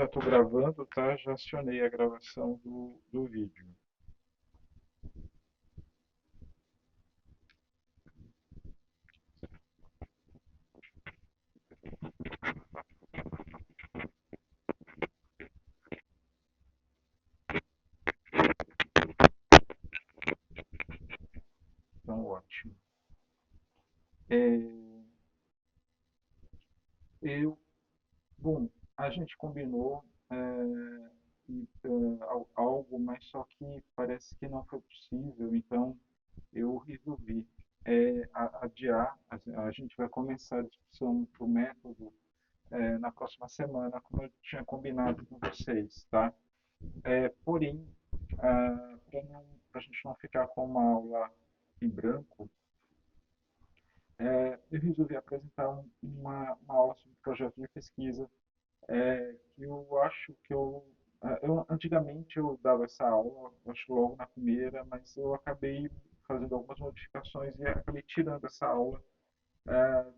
já estou gravando, tá? Já acionei a gravação do vídeo. Então, ótimo. É, eu, bom, a gente combinou algo, mas só que parece que não foi possível, então eu resolvi adiar. A gente vai começar a discussão do método na próxima semana, como eu tinha combinado com vocês, tá? Porém, para a gente não ficar com uma aula em branco, eu resolvi apresentar uma aula sobre projeto de pesquisa, que eu acho que antigamente eu dava essa aula, acho logo na primeira, mas eu acabei fazendo algumas modificações e acabei tirando essa aula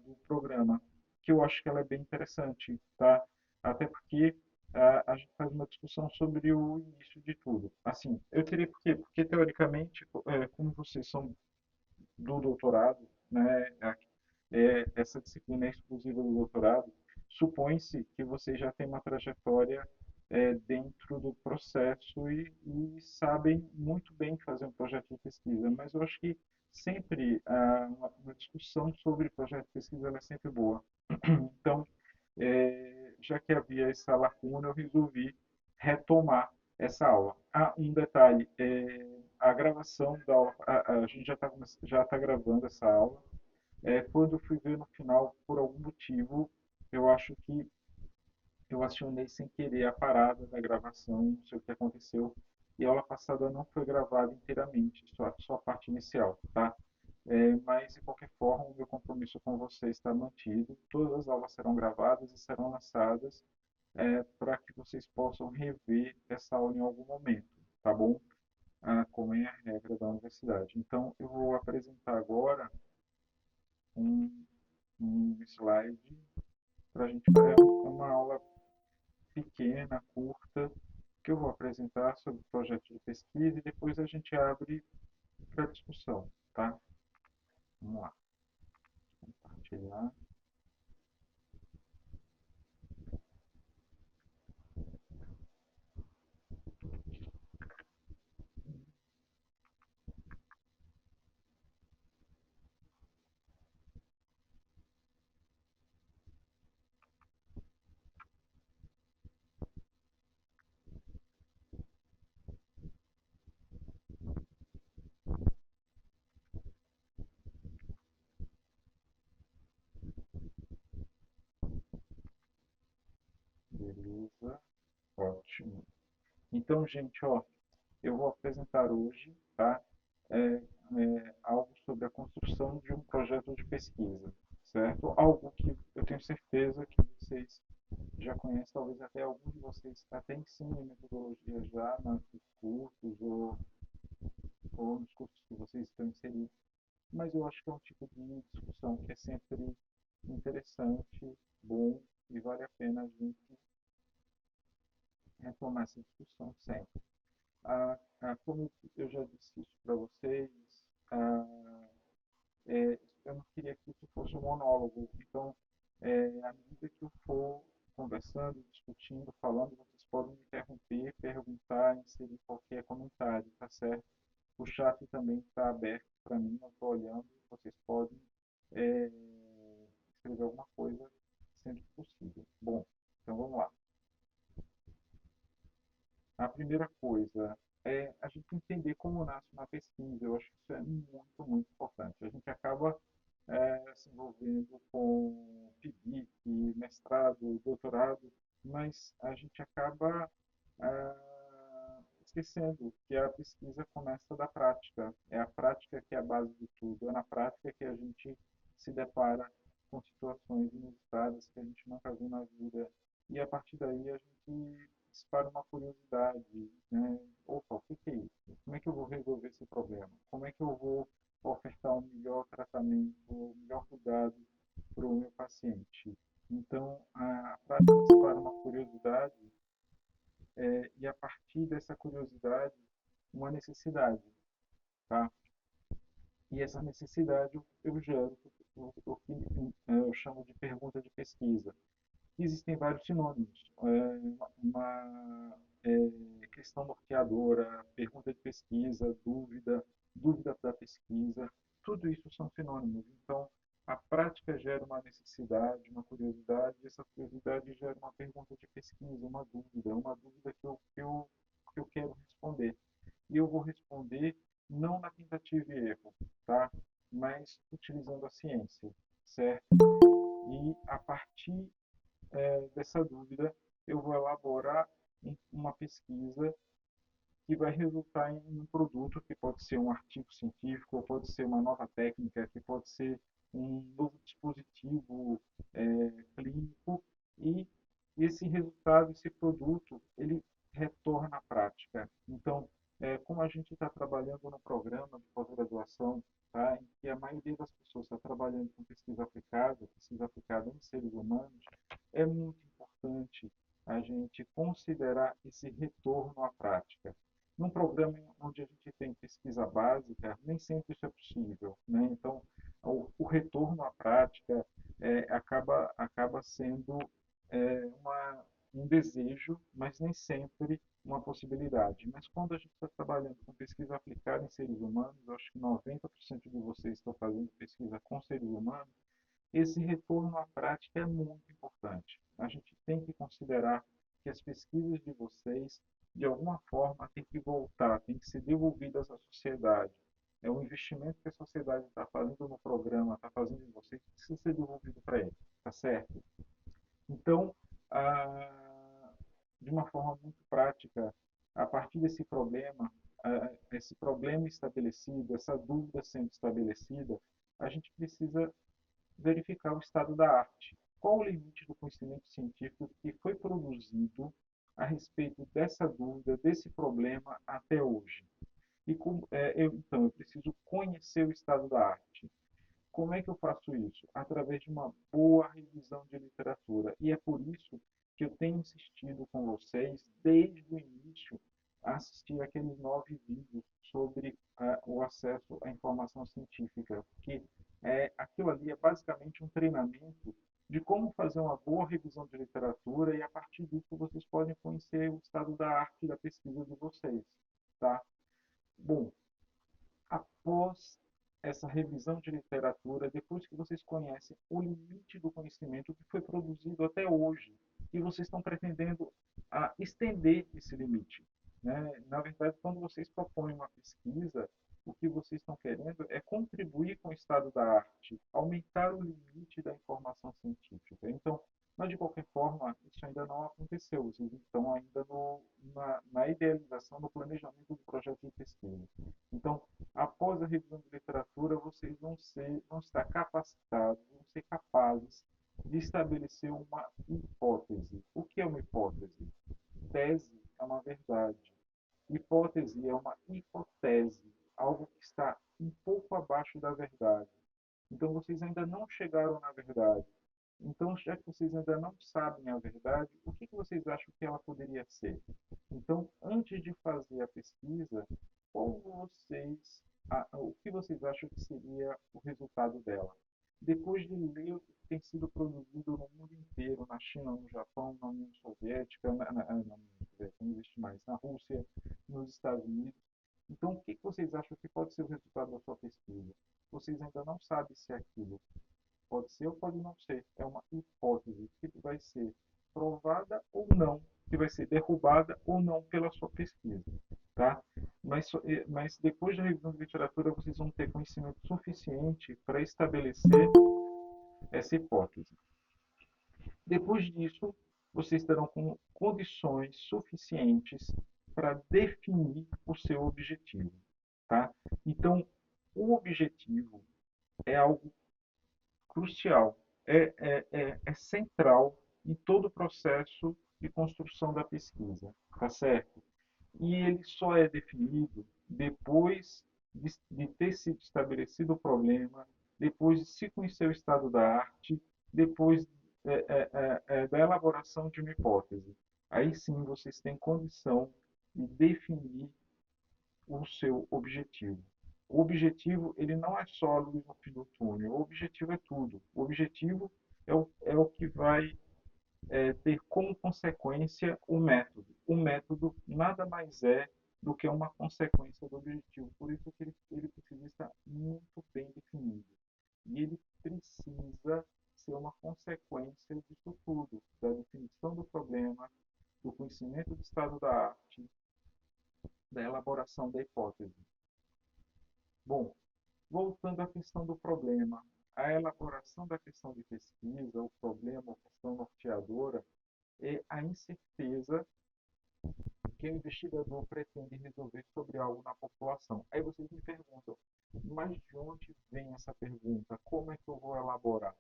do programa, que eu acho que ela é bem interessante, tá? Até porque a gente faz uma discussão sobre o início de tudo. Assim, eu teria por quê? Porque teoricamente, como vocês são do doutorado, né, essa disciplina é exclusiva do doutorado, supõe-se que você já tem uma trajetória dentro do processo e sabem muito bem fazer um projeto de pesquisa, mas eu acho que sempre uma discussão sobre projeto de pesquisa ela é sempre boa. Então, já que havia essa lacuna, eu resolvi retomar essa aula. Ah, um detalhe, a gravação da aula, a gente já tá gravando essa aula. Quando eu fui ver no final, por algum motivo, eu acho que eu acionei sem querer a parada da gravação, não sei o que aconteceu, e a aula passada não foi gravada inteiramente, só a parte inicial, tá? Mas, de qualquer forma, o meu compromisso com você está mantido. Todas as aulas serão gravadas e serão lançadas para que vocês possam rever essa aula em algum momento, tá bom? Como é a regra da universidade. Então, eu vou apresentar agora um, um slide para a gente fazer uma aula pequena, curta, que eu vou apresentar sobre o projeto de pesquisa e depois a gente abre para discussão, tá? Vamos lá, compartilhar. Beleza, ótimo. Então, gente, ó, eu vou apresentar hoje, tá? Algo sobre a construção de um projeto de pesquisa, certo? Algo que eu tenho certeza que vocês já conhecem, talvez até alguns de vocês até ensinem metodologia já nos cursos ou nos cursos que vocês estão inseridos, mas eu acho que é um tipo de discussão que é sempre interessante, bom e vale a pena a gente retomar essa discussão sempre. Como eu já disse isso para vocês, ah, eu não queria que isso fosse um monólogo. Então, à medida que eu for conversando, discutindo, falando, vocês podem me interromper, perguntar, inserir qualquer comentário, tá certo? O chat também está aberto para mim, eu estou olhando, vocês podem é, escrever alguma coisa sempre que possível. Bom, então vamos lá. A primeira coisa é a gente entender como nasce uma pesquisa. Eu acho que isso é muito, muito importante. A gente acaba se envolvendo com PIBIC, mestrado, doutorado, mas a gente acaba esquecendo que a pesquisa começa da prática. É a prática que é a base de tudo. É na prática que a gente se depara com situações inusitadas que a gente nunca viu na vida. E a partir daí a gente dispara uma curiosidade, né? Opa, o que é isso? Como é que eu vou resolver esse problema? Como é que eu vou ofertar um melhor tratamento, um melhor cuidado para o meu paciente? Então, a prática dispara uma curiosidade e a partir dessa curiosidade, uma necessidade, tá? E essa necessidade eu gero o que eu chamo de pergunta de pesquisa. Existem vários sinônimos. Questão norteadora, pergunta de pesquisa, dúvida, dúvida da pesquisa, tudo isso são sinônimos. Então, a prática gera uma necessidade, uma curiosidade, e essa curiosidade gera uma pergunta de pesquisa, uma dúvida que eu quero responder. E eu vou responder não na tentativa e erro, tá? Mas utilizando a ciência, certo? E a partir dessa dúvida, eu vou elaborar uma pesquisa que vai resultar em um produto que pode ser um artigo científico, ou pode ser uma nova técnica, que pode ser um novo dispositivo clínico, e esse resultado, esse produto, ele retorna à prática. Então, como a gente está trabalhando no programa de pós-graduação, tá, em que a maioria das pessoas está trabalhando com pesquisa aplicada em seres humanos, é muito importante a gente considerar esse retorno à prática. Num programa onde a gente tem pesquisa básica, nem sempre isso é possível, né? Então, o retorno à prática acaba sendo um desejo, mas nem sempre uma possibilidade. Mas quando a gente está trabalhando com pesquisa aplicada em seres humanos, eu acho que 90% de vocês estão fazendo pesquisa com seres humanos, esse retorno à prática é muito importante. A gente tem que considerar que as pesquisas de vocês, de alguma forma, têm que voltar, têm que ser devolvidas à sociedade. É um investimento que a sociedade está fazendo no programa, está fazendo em vocês, precisa ser devolvido para ele, tá certo? Então, de uma forma muito prática, a partir desse problema, esse problema estabelecido, essa dúvida sendo estabelecida, a gente precisa verificar o estado da arte. Qual o limite do conhecimento científico que foi produzido a respeito dessa dúvida, desse problema até hoje? Então, eu preciso conhecer o estado da arte. Como é que eu faço isso? Através de uma boa revisão de literatura. E é por isso que eu tenho insistido com vocês, desde o início, a assistir aqueles 9 vídeos sobre o acesso à informação científica. Porque aquilo ali é basicamente um treinamento de como fazer uma boa revisão de literatura, e a partir disso vocês podem conhecer o estado da arte da pesquisa de vocês. Tá? Bom, após essa revisão de literatura, depois que vocês conhecem o limite do conhecimento que foi produzido até hoje, e vocês estão pretendendo estender esse limite, né? Na verdade, quando vocês propõem uma pesquisa, o que vocês estão querendo é contribuir com o estado da arte, aumentar o limite da informação científica. Então, mas de qualquer forma, isso ainda não aconteceu. Vocês estão ainda na idealização, no planejamento do projeto de pesquisa. Então, após a revisão de literatura, vocês vão estar capacitados, vão ser capazes de estabelecer uma hipótese. O que é uma hipótese? Tese é uma verdade. Hipótese é uma hipótese, algo que está um pouco abaixo da verdade. Então, vocês ainda não chegaram na verdade. Então, já que vocês ainda não sabem a verdade, o que vocês acham que ela poderia ser? Então, antes de fazer a pesquisa, o que vocês acham que seria o resultado dela? Depois de ler o que tem sido produzido no mundo inteiro, na China, no Japão, na União Soviética, na União Soviética não existe mais, na Rússia, nos Estados Unidos. Então, o que vocês acham que pode ser o resultado da sua pesquisa? Vocês ainda não sabem se é aquilo pode ser ou pode não ser. É uma hipótese que vai ser provada ou não, que vai ser derrubada ou não pela sua pesquisa. Tá? Mas depois da revisão de literatura, vocês vão ter conhecimento suficiente para estabelecer essa hipótese. Depois disso, vocês terão condições suficientes para definir o seu objetivo. Tá? Então, o objetivo é algo crucial, é central em todo o processo de construção da pesquisa, tá certo? E ele só é definido depois de ter sido estabelecido o problema, depois de se conhecer o estado da arte, depois da elaboração de uma hipótese. Aí sim vocês têm condição de definir o seu objetivo. O objetivo, ele não é só a luz no fim do túnel, o objetivo é tudo. O objetivo é o que vai ter como consequência o método. O método nada mais é do que uma consequência do objetivo. Por isso que ele precisa estar muito bem definido. E ele precisa ser uma consequência disso tudo, da definição do problema, do conhecimento do estado da arte, da elaboração da hipótese. Bom, voltando à questão do problema, a elaboração da questão de pesquisa, o problema, a questão norteadora, é a incerteza que o investigador pretende resolver sobre algo na população. Aí vocês me perguntam, mas de onde vem essa pergunta? Como é que eu vou elaborar?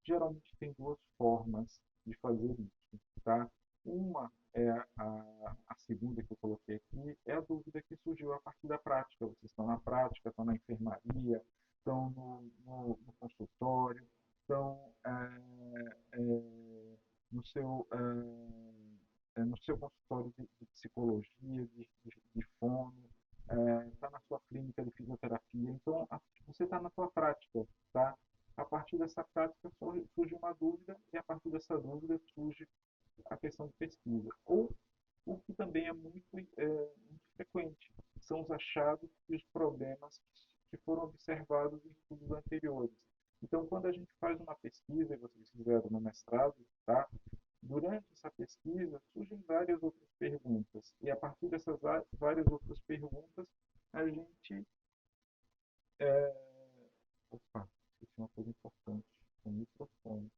Geralmente tem duas formas de fazer isso, tá? Uma é a segunda que eu coloquei aqui, é a dúvida que surgiu a partir da prática. Vocês estão na prática, estão na enfermaria, estão no consultório, estão no seu no seu consultório de psicologia, de fono, está na sua clínica de fisioterapia. Então, você está na sua prática, tá? A partir dessa prática surge uma dúvida e a partir dessa dúvida surge a questão de pesquisa. Ou o que também é muito frequente, são os achados e os problemas que foram observados em estudos anteriores. Então, quando a gente faz uma pesquisa, e vocês fizeram no mestrado, tá? Durante essa pesquisa, surgem várias outras perguntas. E a partir dessas várias outras perguntas, a gente. Opa, esqueci uma coisa importante: o microfone.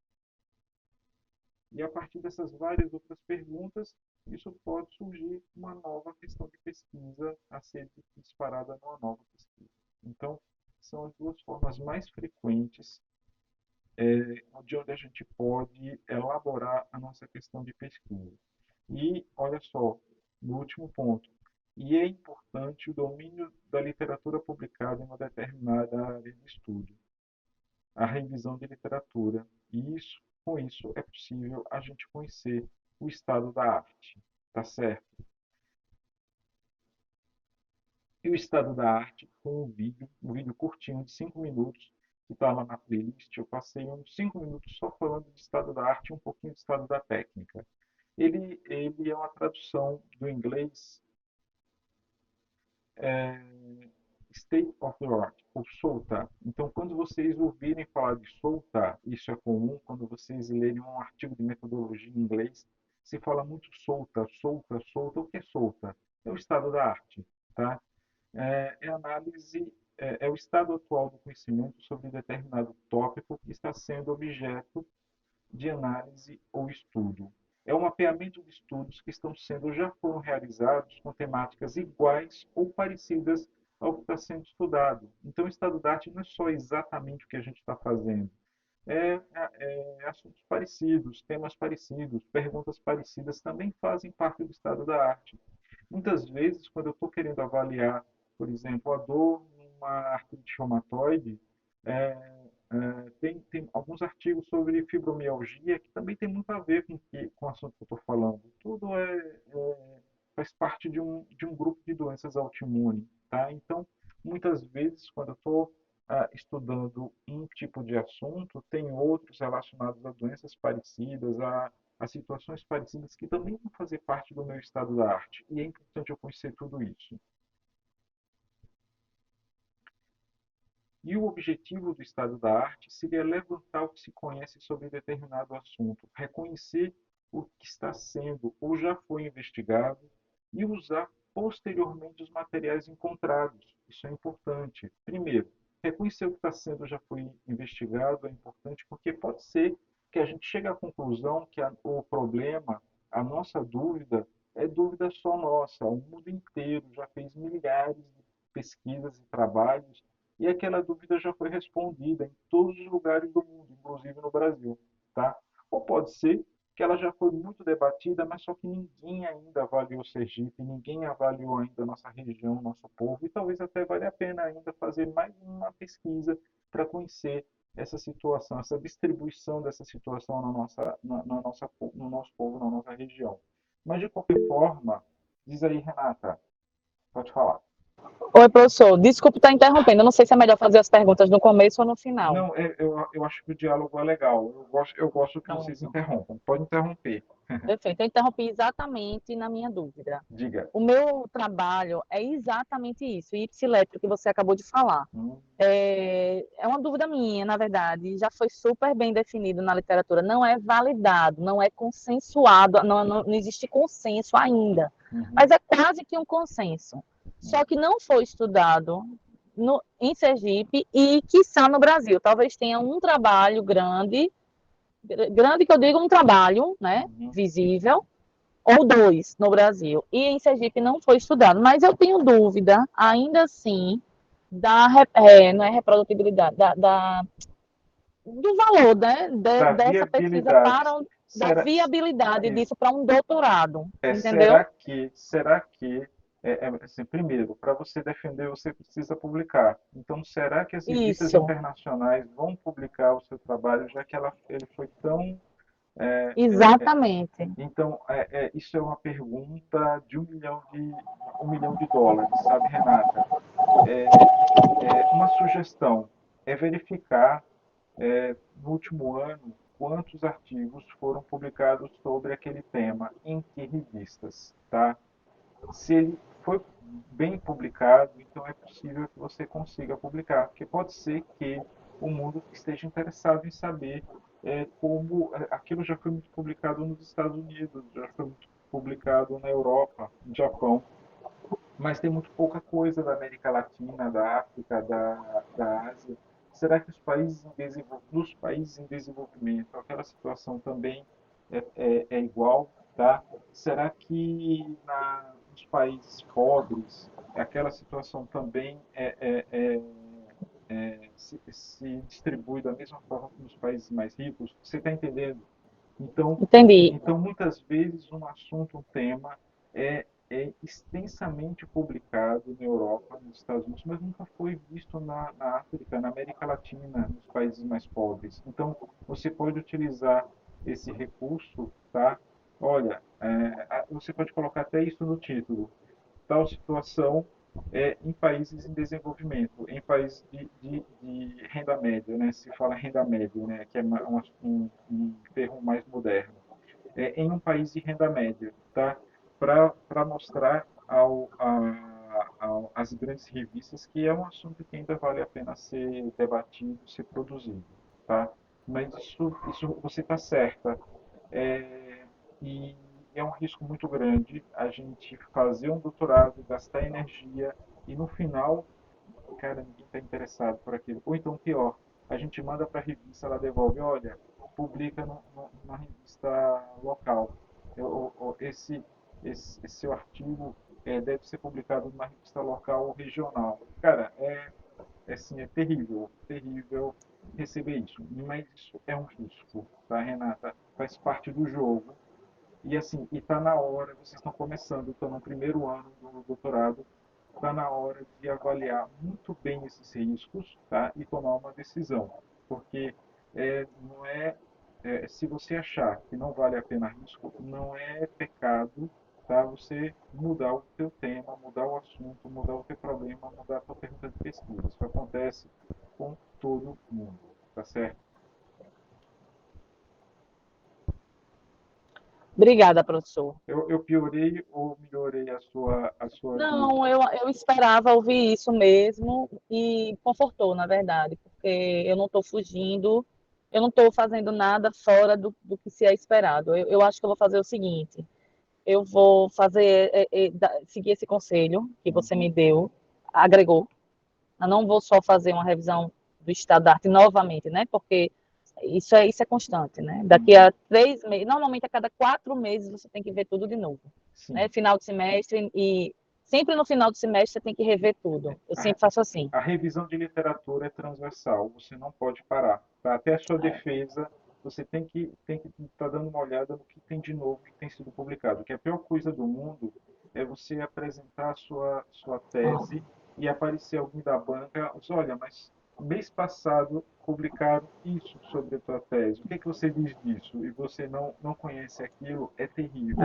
E a partir dessas várias outras perguntas, isso pode surgir uma nova questão de pesquisa a ser disparada numa nova pesquisa. Então, são as duas formas mais frequentes de onde a gente pode elaborar a nossa questão de pesquisa. E, olha só, no último ponto, e é importante o domínio da literatura publicada em uma determinada área de estudo, a revisão de literatura. E isso, com isso é possível a gente conhecer o estado da arte, tá certo? E o estado da arte foi um vídeo curtinho de 5 minutos, que está lá na playlist. Eu passei uns 5 minutos só falando de estado da arte e um pouquinho de estado da técnica. Ele é uma tradução do inglês state of the art, ou solta. Então, quando vocês ouvirem falar de solta, isso é comum, quando vocês lerem um artigo de metodologia em inglês, se fala muito solta, solta, solta. O que é solta? É o estado da arte, tá? É análise, é o estado atual do conhecimento sobre determinado tópico que está sendo objeto de análise ou estudo. É um mapeamento de estudos que já foram realizados com temáticas iguais ou parecidas ao que está sendo estudado. Então, o estado da arte não é só exatamente o que a gente está fazendo. Assuntos parecidos, temas parecidos, perguntas parecidas também fazem parte do estado da arte. Muitas vezes, quando eu estou querendo avaliar, por exemplo, a dor numa artrite reumatoide, tem alguns artigos sobre fibromialgia que também tem muito a ver com o assunto que eu estou falando. Tudo faz parte de um grupo de doenças autoimunes. Tá? Então, muitas vezes, quando eu estou estudando um tipo de assunto, tem outros relacionados a doenças parecidas, a situações parecidas que também vão fazer parte do meu estado da arte. E é importante eu conhecer tudo isso. E o objetivo do estado da arte seria levantar o que se conhece sobre determinado assunto, reconhecer o que está sendo ou já foi investigado e usar posteriormente os materiais encontrados. Isso é importante. Primeiro, reconhecer o que está sendo já foi investigado é importante porque pode ser que a gente chegue à conclusão que o problema, a nossa dúvida, é dúvida só nossa. O mundo inteiro já fez milhares de pesquisas e trabalhos e aquela dúvida já foi respondida em todos os lugares do mundo, inclusive no Brasil, tá? Ou pode ser que ela já foi muito debatida, mas só que ninguém ainda avaliou Sergipe, ninguém avaliou ainda a nossa região, nosso povo, e talvez até valha a pena ainda fazer mais uma pesquisa para conhecer essa situação, essa distribuição dessa situação na nossa, no nosso povo, na nossa região. Mas de qualquer forma, diz aí, Renata, pode falar. Oi, professor. Desculpe estar interrompendo. Eu não sei se é melhor fazer as perguntas no começo ou no final. Não, eu acho que o diálogo é legal. Eu gosto que vocês Pronto. interrompam. Pode interromper. Perfeito. Eu interrompi exatamente na minha dúvida. Diga. O meu trabalho é exatamente isso, ipsilétrico que você acabou de falar. Hum, É uma dúvida minha, na verdade, já foi super bem definido na literatura. Não é validado, não é consensuado, não existe consenso ainda, uhum, mas é quase que um consenso. Só que não foi estudado em Sergipe e, quiçá, no Brasil. Talvez tenha um trabalho grande, grande que eu digo um trabalho, né, uhum. visível, ou dois no Brasil. E em Sergipe não foi estudado, mas eu tenho dúvida, ainda assim, não é reprodutibilidade, do valor, né, Da dessa pesquisa viabilidade. da Será, viabilidade isso. disso para um doutorado, Será entendeu? que, será que, assim, primeiro, para você defender, você precisa publicar. Então, será que as revistas Isso, internacionais vão publicar o seu trabalho, já que ele foi tão. exatamente. Então, isso é uma pergunta de um milhão de dólares, sabe, Renata? Uma sugestão é verificar no último ano quantos artigos foram publicados sobre aquele tema, em que revistas, tá? Se ele foi bem publicado, então é possível que você consiga publicar, porque pode ser que o mundo esteja interessado em saber como aquilo já foi muito publicado nos Estados Unidos, já foi muito publicado na Europa, no Japão, mas tem muito pouca coisa da América Latina, da África, da Ásia. Será que nos países em desenvolvimento aquela situação também é igual? Tá? Será que nos países pobres aquela situação também se distribui da mesma forma que nos países mais ricos? Você está entendendo? Então, Entendi. muitas vezes um assunto, um tema é extensamente publicado na Europa, nos Estados Unidos, mas nunca foi visto na África, na América Latina, nos países mais pobres. Então, você pode utilizar esse recurso, tá? Olha, você pode colocar até isso no título. Tal situação em países em desenvolvimento, em países de renda média, né? Se fala renda média, né? Que é um termo mais moderno. Em um país de renda média, tá? Para mostrar às grandes revistas que é um assunto que ainda vale a pena ser debatido, ser produzido, tá? Mas isso você está certa. É, e é um risco muito grande a gente fazer um doutorado, gastar energia e no final, cara, ninguém está interessado por aquilo. Ou então, pior, a gente manda para a revista, ela devolve, olha, publica numa revista local. Esse seu artigo deve ser publicado numa revista local ou regional. Cara, assim, é terrível, terrível receber isso. Mas isso é um risco, tá, Renata? Faz parte do jogo. E assim, e tá na hora, vocês estão começando, estão no primeiro ano do doutorado, está na hora de avaliar muito bem esses riscos, tá? E tomar uma decisão. Porque não se você achar que não vale a pena risco, não é pecado, tá? Você mudar o teu tema, mudar o assunto, mudar o teu problema, mudar a tua pergunta de pesquisa. Isso acontece com todo mundo, tá certo? Obrigada, professor. Eu piorei ou melhorei a sua Não, dúvida? eu esperava ouvir isso mesmo e confortou, na verdade, porque eu não estou fugindo, eu não estou fazendo nada fora do que se é esperado. Eu acho que eu vou fazer o seguinte: eu vou seguir esse conselho que você Uhum, me deu, agregou. Eu não vou só fazer uma revisão do estado da arte novamente, né? Porque isso é constante, né? Daqui uhum. a 3 meses, normalmente a cada 4 meses você tem que ver tudo de novo, né? Sim. Final de semestre e sempre no final do semestre você tem que rever tudo. Eu A, sempre faço assim. a revisão de literatura é transversal, você não pode parar. Tá? Até a sua defesa, você tem que estar dando uma olhada no que tem de novo que tem sido publicado. Que a pior coisa do mundo é você apresentar a sua tese e aparecer alguém da banca, olha, mas mês passado publicaram isso sobre a tua tese. O que é que você diz disso? E você não conhece aquilo, é terrível.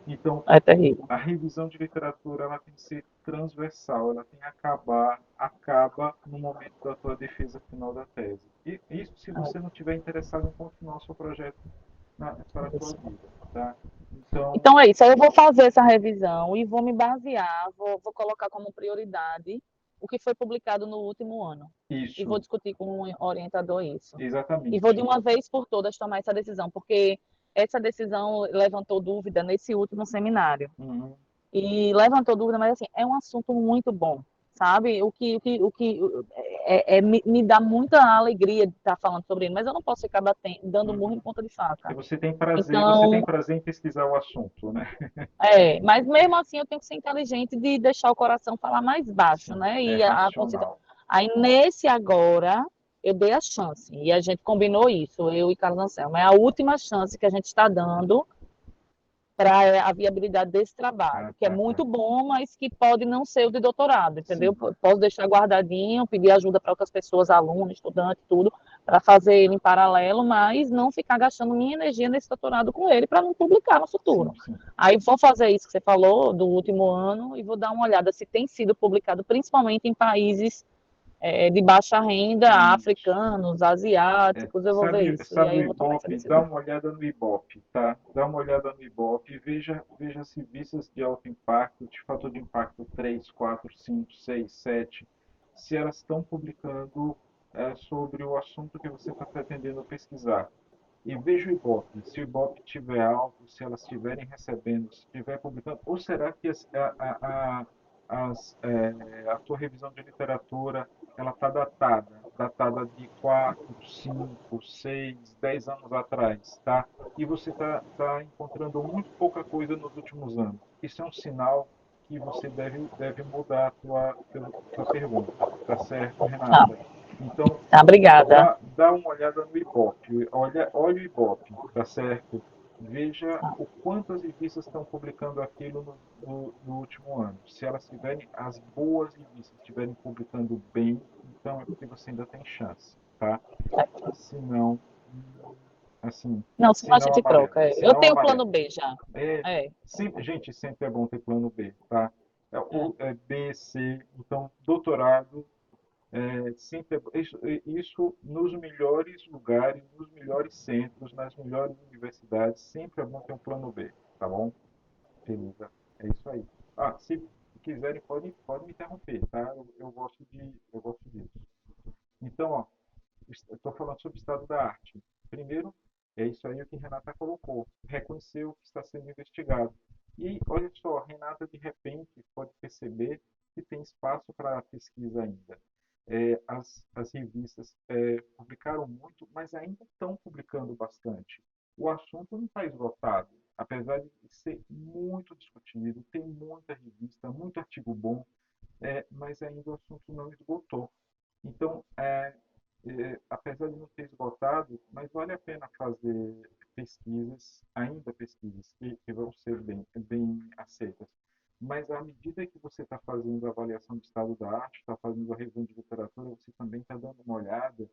Então, É terrível. a revisão de literatura ela tem que ser transversal, ela tem que acabar, acaba no momento da tua defesa final da tese. E isso se você não tiver interessado em continuar o seu projeto para a É tua isso. vida, tá? Então, Então é isso. Aí eu vou fazer essa revisão e vou me basear, vou colocar como prioridade o que foi publicado no último ano. E vou isso, discutir com um orientador isso. E vou de exatamente. uma vez por todas tomar essa decisão, porque essa decisão levantou dúvida nesse último seminário. Uhum. E levantou dúvida, mas assim, é um assunto muito bom, sabe? O que me dá muita alegria de estar falando sobre ele, mas eu não posso ficar dando murro em Uhum. ponta de E faca. você tem Então, prazer em pesquisar o assunto, né? mas mesmo assim eu tenho que ser inteligente de deixar o coração falar mais baixo, Sim, né? é E a consciência. racional. Aí nesse agora eu dei a chance e a gente combinou isso, eu e Carlos Anselmo. É a última chance que a gente está dando para a viabilidade desse Ah, trabalho, que é tá, tá. muito bom, mas que pode não ser o de doutorado, entendeu? Sim, Posso deixar guardadinho, pedir ajuda para outras pessoas, alunos, estudantes, tudo, para fazer ele em paralelo, mas não ficar gastando minha energia nesse doutorado com ele para não publicar no futuro. sim, sim. Aí vou fazer isso que você falou do último ano e vou dar uma olhada se tem sido publicado, principalmente em países de baixa renda, Isso. africanos, É, asiáticos, eu vou ver isso. E sabe aí o eu vou tomar essa Ibope? Dá decisão. uma olhada no Ibope, tá? Dá uma olhada no Ibope e veja se vistas de alto impacto, de fator de impacto 3, 4, 5, 6, 7, se elas estão publicando sobre o assunto que você está pretendendo pesquisar. E veja o Ibope, se o Ibope estiver alto, se elas estiverem recebendo, se estiver publicando, ou será que a tua revisão de literatura ela está datada de 4, 5, 6, 10 anos atrás, tá? E você tá encontrando muito pouca coisa nos últimos anos. Isso é um sinal que você deve mudar tua pergunta, tá certo, Tá, Renata? Então, tá, obrigada. dá uma olhada no Ibope, olha o Ibope, tá certo? Veja o quanto as revistas estão publicando aquilo no último ano. Se elas tiverem, as boas revistas estiverem publicando bem, então é porque você ainda tem chance, tá? Se não, assim, Não, senão se a não gente amarela, troca. se Eu não tenho amarela. plano B já. É, É, gente, sempre é bom ter plano B, tá? é. B, C, então doutorado sempre isso nos melhores lugares, nos melhores centros, nas melhores universidades, sempre é bom ter um plano B, tá bom? Beleza, é isso aí. Ah, se quiserem, pode me interromper, tá? Eu gosto disso. Então, ó, eu estou falando sobre o estado da arte. Primeiro, é isso aí o que Renata colocou, reconhecer o que está sendo investigado. E olha só, Renata de repente pode perceber que tem espaço para pesquisa ainda. As revistas publicaram muito, mas ainda estão publicando bastante. O assunto não está esgotado, apesar de ser muito discutido, tem muita revista, muito artigo bom, mas ainda o assunto não esgotou. Então, apesar de não ter esgotado, mas vale a pena fazer pesquisas, ainda pesquisas que vão ser bem aceitas. Mas à medida que você está fazendo a avaliação do estado da arte, está fazendo a revisão de literatura, você também está dando uma olhada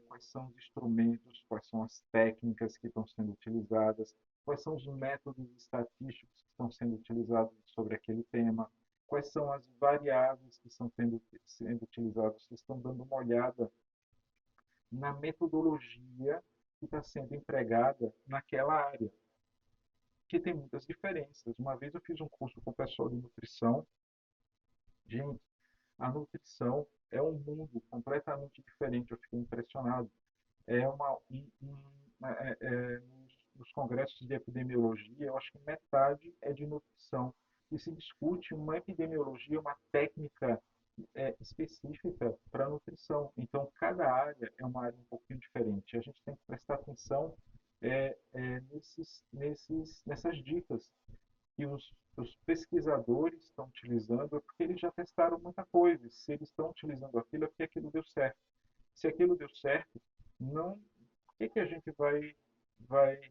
quais são os instrumentos, quais são as técnicas que estão sendo utilizadas, quais são os métodos estatísticos que estão sendo utilizados sobre aquele tema, quais são as variáveis que estão sendo utilizadas. Vocês estão dando uma olhada na metodologia que está sendo empregada naquela área, que tem muitas diferenças. Uma vez eu fiz um curso com o pessoal de nutrição. Gente, a nutrição é um mundo completamente diferente. Eu fiquei impressionado. É uma, nos congressos de epidemiologia, eu acho que metade é de nutrição. E se discute uma epidemiologia, uma técnica específica para nutrição. Então, cada área é uma área um pouquinho diferente. A gente tem que prestar atenção nessas dicas que os pesquisadores estão utilizando, é porque eles já testaram muita coisa. Se eles estão utilizando aquilo, é porque aquilo deu certo. Se aquilo deu certo, não, por que a gente vai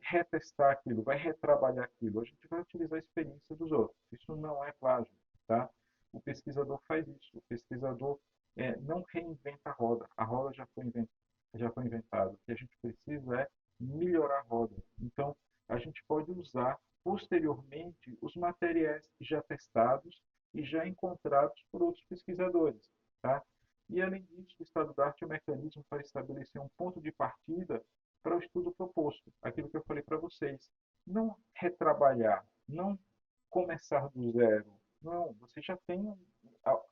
retestar aquilo, vai retrabalhar aquilo? A gente vai utilizar a experiência dos outros. Isso não é plágio, tá? O pesquisador faz isso. O pesquisador não reinventa a roda já foi inventada. O que a gente precisa é melhorar a roda. Então, a gente pode usar posteriormente os materiais já testados e já encontrados por outros pesquisadores. Tá? E, além disso, o estado da arte é um mecanismo para estabelecer um ponto de partida para o estudo proposto, aquilo que eu falei para vocês. Não retrabalhar, não começar do zero. Não, você já tem,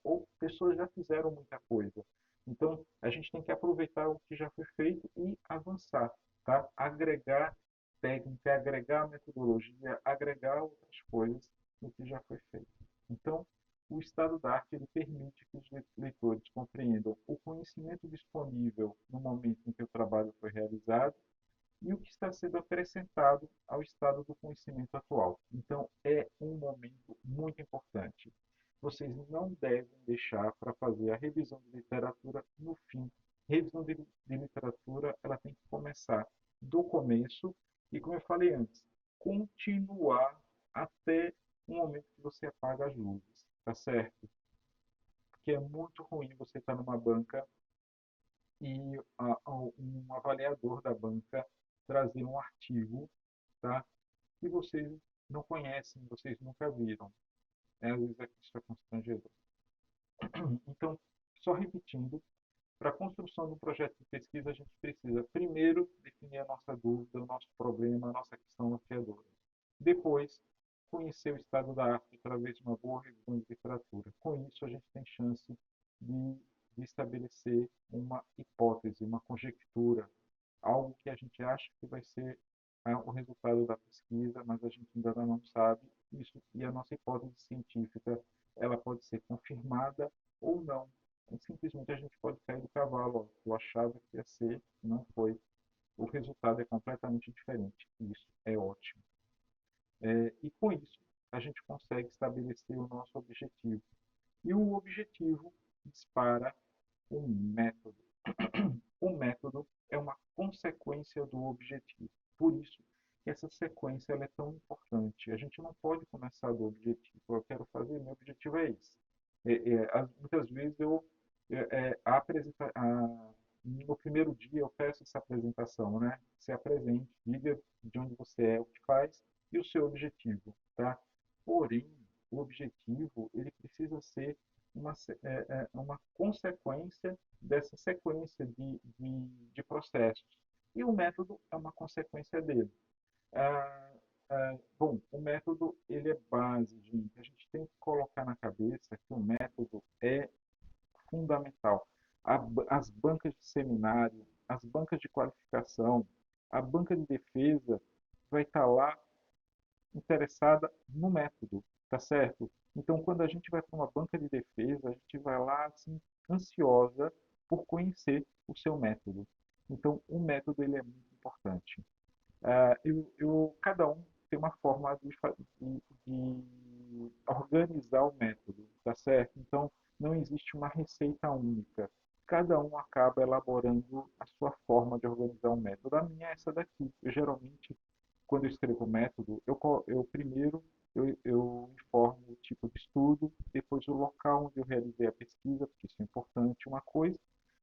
ou pessoas já fizeram muita coisa. Então, a gente tem que aproveitar o que já foi feito e avançar, tá? Agregar técnica, agregar metodologia, agregar outras coisas no que já foi feito. Então, o estado da arte ele permite que os leitores compreendam o conhecimento disponível no momento em que o trabalho foi realizado e o que está sendo acrescentado ao estado do conhecimento atual. Então, é um momento muito importante. Vocês não devem deixar para fazer a revisão de literatura no fim. Revisão de literatura ela tem que começar do começo e, como eu falei antes, continuar até o momento que você apaga as luzes, tá certo? Porque é muito ruim você estar numa banca e um avaliador da banca trazer um artigo, tá? Que vocês não conhecem, vocês nunca viram. Né? Às vezes isso é constrangedor. Então, só repetindo, para a construção de um projeto de pesquisa, a gente precisa primeiro definir a nossa dúvida, o nosso problema, a nossa questão norteadora. Depois, conhecer o estado da arte através de uma boa revisão de literatura. Com isso, a gente tem chance de, de estabelecer uma hipótese, uma conjectura, algo que a gente acha que vai ser o resultado da pesquisa, mas a gente ainda não sabe isso, e a nossa hipótese científica ela pode ser confirmada ou não. E simplesmente a gente pode cair do cavalo. Ó, eu achava que ia ser, não foi. O resultado é completamente diferente. Isso é ótimo. E com isso, a gente consegue estabelecer o nosso objetivo. E o objetivo dispara um método. O método é uma consequência do objetivo. Por isso, essa sequência ela é tão importante. A gente não pode começar do objetivo. Eu quero fazer, meu objetivo é esse. Muitas vezes no primeiro dia eu peço essa apresentação, né? Se apresente, diga de onde você é, o que faz e o seu objetivo, tá? Porém, o objetivo ele precisa ser uma consequência dessa sequência de processos. E o método é uma consequência dele. Bom, o método ele é base, gente. A gente tem que colocar na cabeça que o método é fundamental. As bancas de seminário, as bancas de qualificação, a banca de defesa vai estar lá interessada no método, tá certo? Então, quando a gente vai para uma banca de defesa, a gente vai lá assim, ansiosa por conhecer o seu método. Então, o método ele é muito importante. Cada um tem uma forma de organizar o método, tá certo? Então, não existe uma receita única. Cada um acaba elaborando a sua forma de organizar o método. A minha é essa daqui. Eu geralmente quando eu escrevo o método, eu primeiro eu informo o tipo de estudo, depois o local onde eu realizei a pesquisa, porque isso é importante. Uma coisa,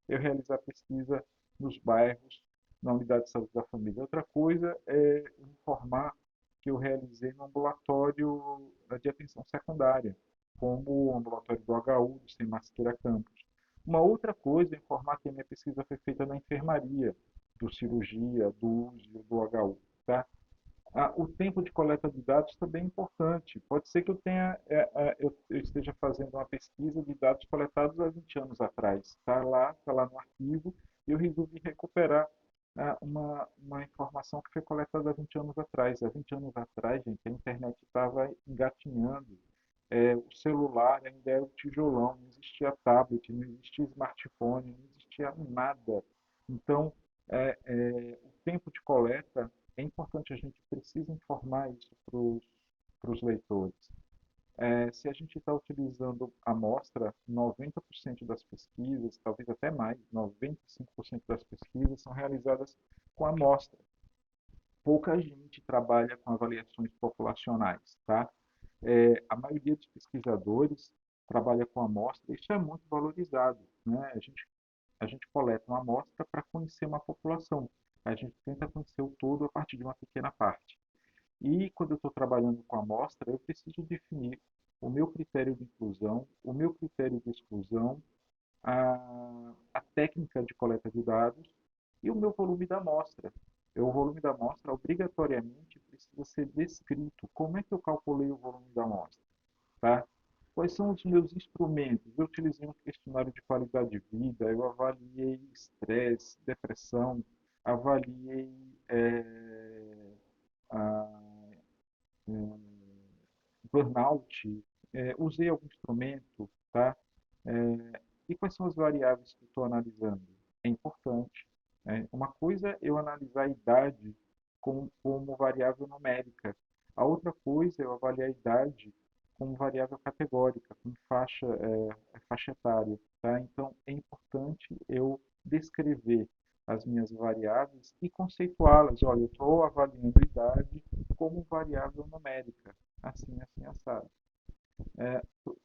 eu realizar a pesquisa nos bairros, na unidade de saúde da família. Outra coisa é informar que eu realizei no ambulatório de atenção secundária, como o ambulatório do HU, do Sem Masqueira Campos. Uma outra coisa é informar que a minha pesquisa foi feita na enfermaria, do cirurgia, do uso do HU. Tá? O tempo de coleta de dados também é importante. Pode ser que eu esteja fazendo uma pesquisa de dados coletados há 20 anos atrás. Está lá no arquivo, e eu resolvi recuperar uma informação que foi coletada há 20 anos atrás. Há 20 anos atrás, gente, a internet estava engatinhando. O celular ainda era o tijolão, não existia tablet, não existia smartphone, não existia nada. Então, o tempo de coleta é importante, a gente precisa informar isso para os leitores. Se a gente está utilizando amostra, 90% das pesquisas, talvez até mais, 95% das pesquisas são realizadas com amostra. Pouca gente trabalha com avaliações populacionais, tá? A maioria dos pesquisadores trabalha com amostra, isso é muito valorizado. né? A gente coleta uma amostra para conhecer uma população. A gente tenta conhecer o todo a partir de uma pequena parte. E quando eu estou trabalhando com a amostra, eu preciso definir o meu critério de inclusão, o meu critério de exclusão, a técnica de coleta de dados e o meu volume da amostra. O volume da amostra obrigatoriamente precisa ser descrito. Como é que eu calculei o volume da amostra? Tá? Quais são os meus instrumentos? Eu utilizei um questionário de qualidade de vida, eu avaliei estresse, depressão, avaliei a, burnout, usei algum instrumento, tá? E quais são as variáveis que eu estou analisando? É importante. Né? Uma coisa é eu analisar a idade como variável numérica. A outra coisa é eu avaliar a idade como variável categórica, como faixa etária. Tá? Então, é importante eu descrever as minhas variáveis e conceituá-las. Olha, eu estou avaliando a idade como variável numérica, assim, assim, assado.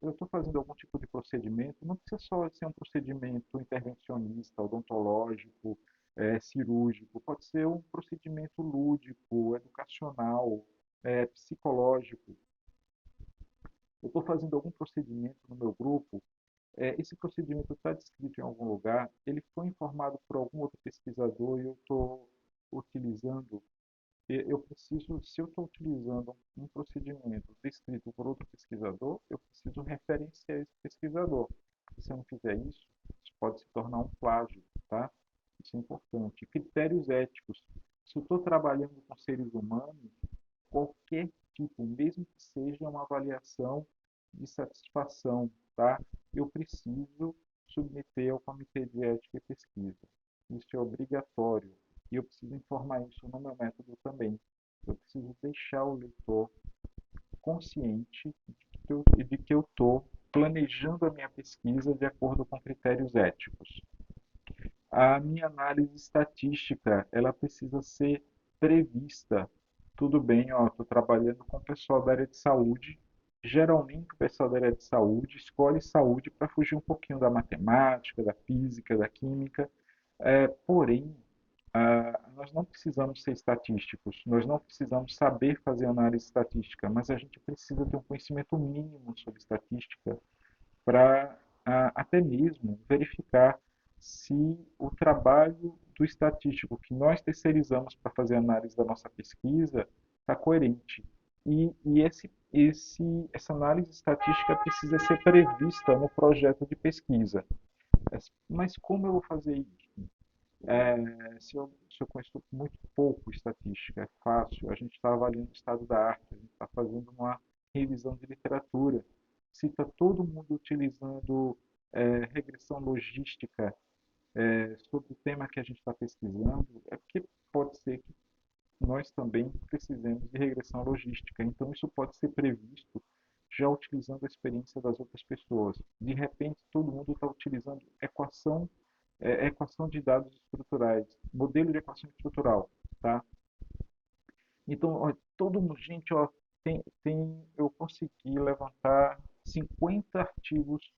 Eu estou fazendo algum tipo de procedimento, não precisa só ser um procedimento intervencionista, odontológico, cirúrgico, pode ser um procedimento lúdico, educacional, psicológico. Eu estou fazendo algum procedimento no meu grupo, esse procedimento está descrito em algum lugar, ele foi informado por algum outro pesquisador e eu estou utilizando. Eu preciso, se eu estou utilizando um procedimento descrito por outro pesquisador, eu preciso referenciar esse pesquisador. Se eu não fizer isso, isso pode se tornar um plágio, tá? Isso é importante. Critérios éticos. Se eu estou trabalhando com seres humanos, qualquer tipo, mesmo que seja uma avaliação de satisfação, tá? Eu preciso submeter ao Comitê de Ética e Pesquisa. Isso é obrigatório. E eu preciso informar isso no meu método também. Eu preciso deixar o leitor consciente de que eu estou planejando a minha pesquisa de acordo com critérios éticos. A minha análise estatística, ela precisa ser prevista. Tudo bem, ó, estou trabalhando com o pessoal da área de saúde. Geralmente o pessoal da área de saúde escolhe saúde para fugir um pouquinho da matemática, da física, da química. Porém, nós não precisamos ser estatísticos, nós não precisamos saber fazer análise estatística, mas a gente precisa ter um conhecimento mínimo sobre estatística para até mesmo verificar se o trabalho do estatístico que nós terceirizamos para fazer a análise da nossa pesquisa está coerente. Essa análise estatística precisa ser prevista no projeto de pesquisa. Mas como eu vou fazer isso? Se eu conheço muito pouco estatística, é fácil. A gente está avaliando o estado da arte, a gente está fazendo uma revisão de literatura. Se está todo mundo utilizando regressão logística sobre o tema que a gente está pesquisando, é porque pode ser que nós também precisemos de regressão logística. Então, isso pode ser previsto já utilizando a experiência das outras pessoas. De repente, todo mundo está utilizando equação de dados estruturais, modelo de equação estrutural, tá? Então, ó, todo mundo, gente, ó, eu consegui levantar 50 artigos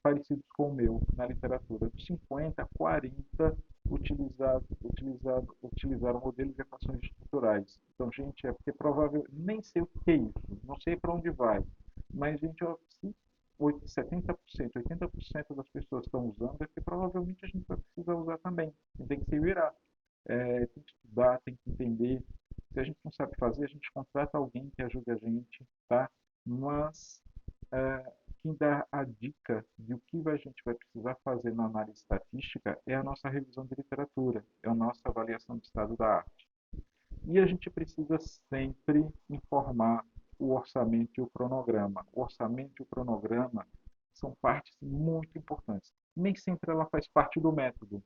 parecidos com o meu na literatura. Dos 50, 40 utilizaram modelos de equações estruturais. Então, gente, é porque provável, nem sei o que é isso, não sei para onde vai, mas, gente, ó, se 70%, 80% das pessoas estão usando, é porque provavelmente a gente vai precisar usar também. A gente tem que se virar, tem que estudar, tem que entender. Se a gente não sabe fazer, a gente contrata alguém que ajude a gente, tá? Mas quem dá a dica de o que a gente vai precisar fazer na análise estatística é a nossa revisão de literatura, é a nossa avaliação do estado da arte. E a gente precisa sempre informar o orçamento e o cronograma. O orçamento e o cronograma são partes muito importantes. Nem sempre ela faz parte do método,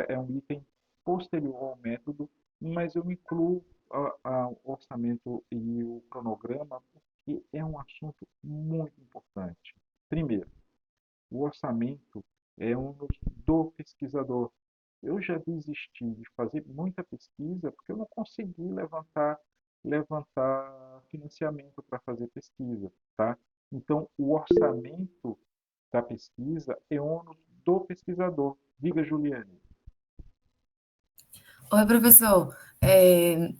é um item posterior ao método, mas eu incluo o orçamento e o cronograma porque é um assunto muito importante. Primeiro, o orçamento é um do pesquisador. Eu já desisti de fazer muita pesquisa porque eu não consegui levantar financiamento para fazer pesquisa, tá? Então, o orçamento da pesquisa é ônus do pesquisador. Diga, Juliane. Oi, professor. É,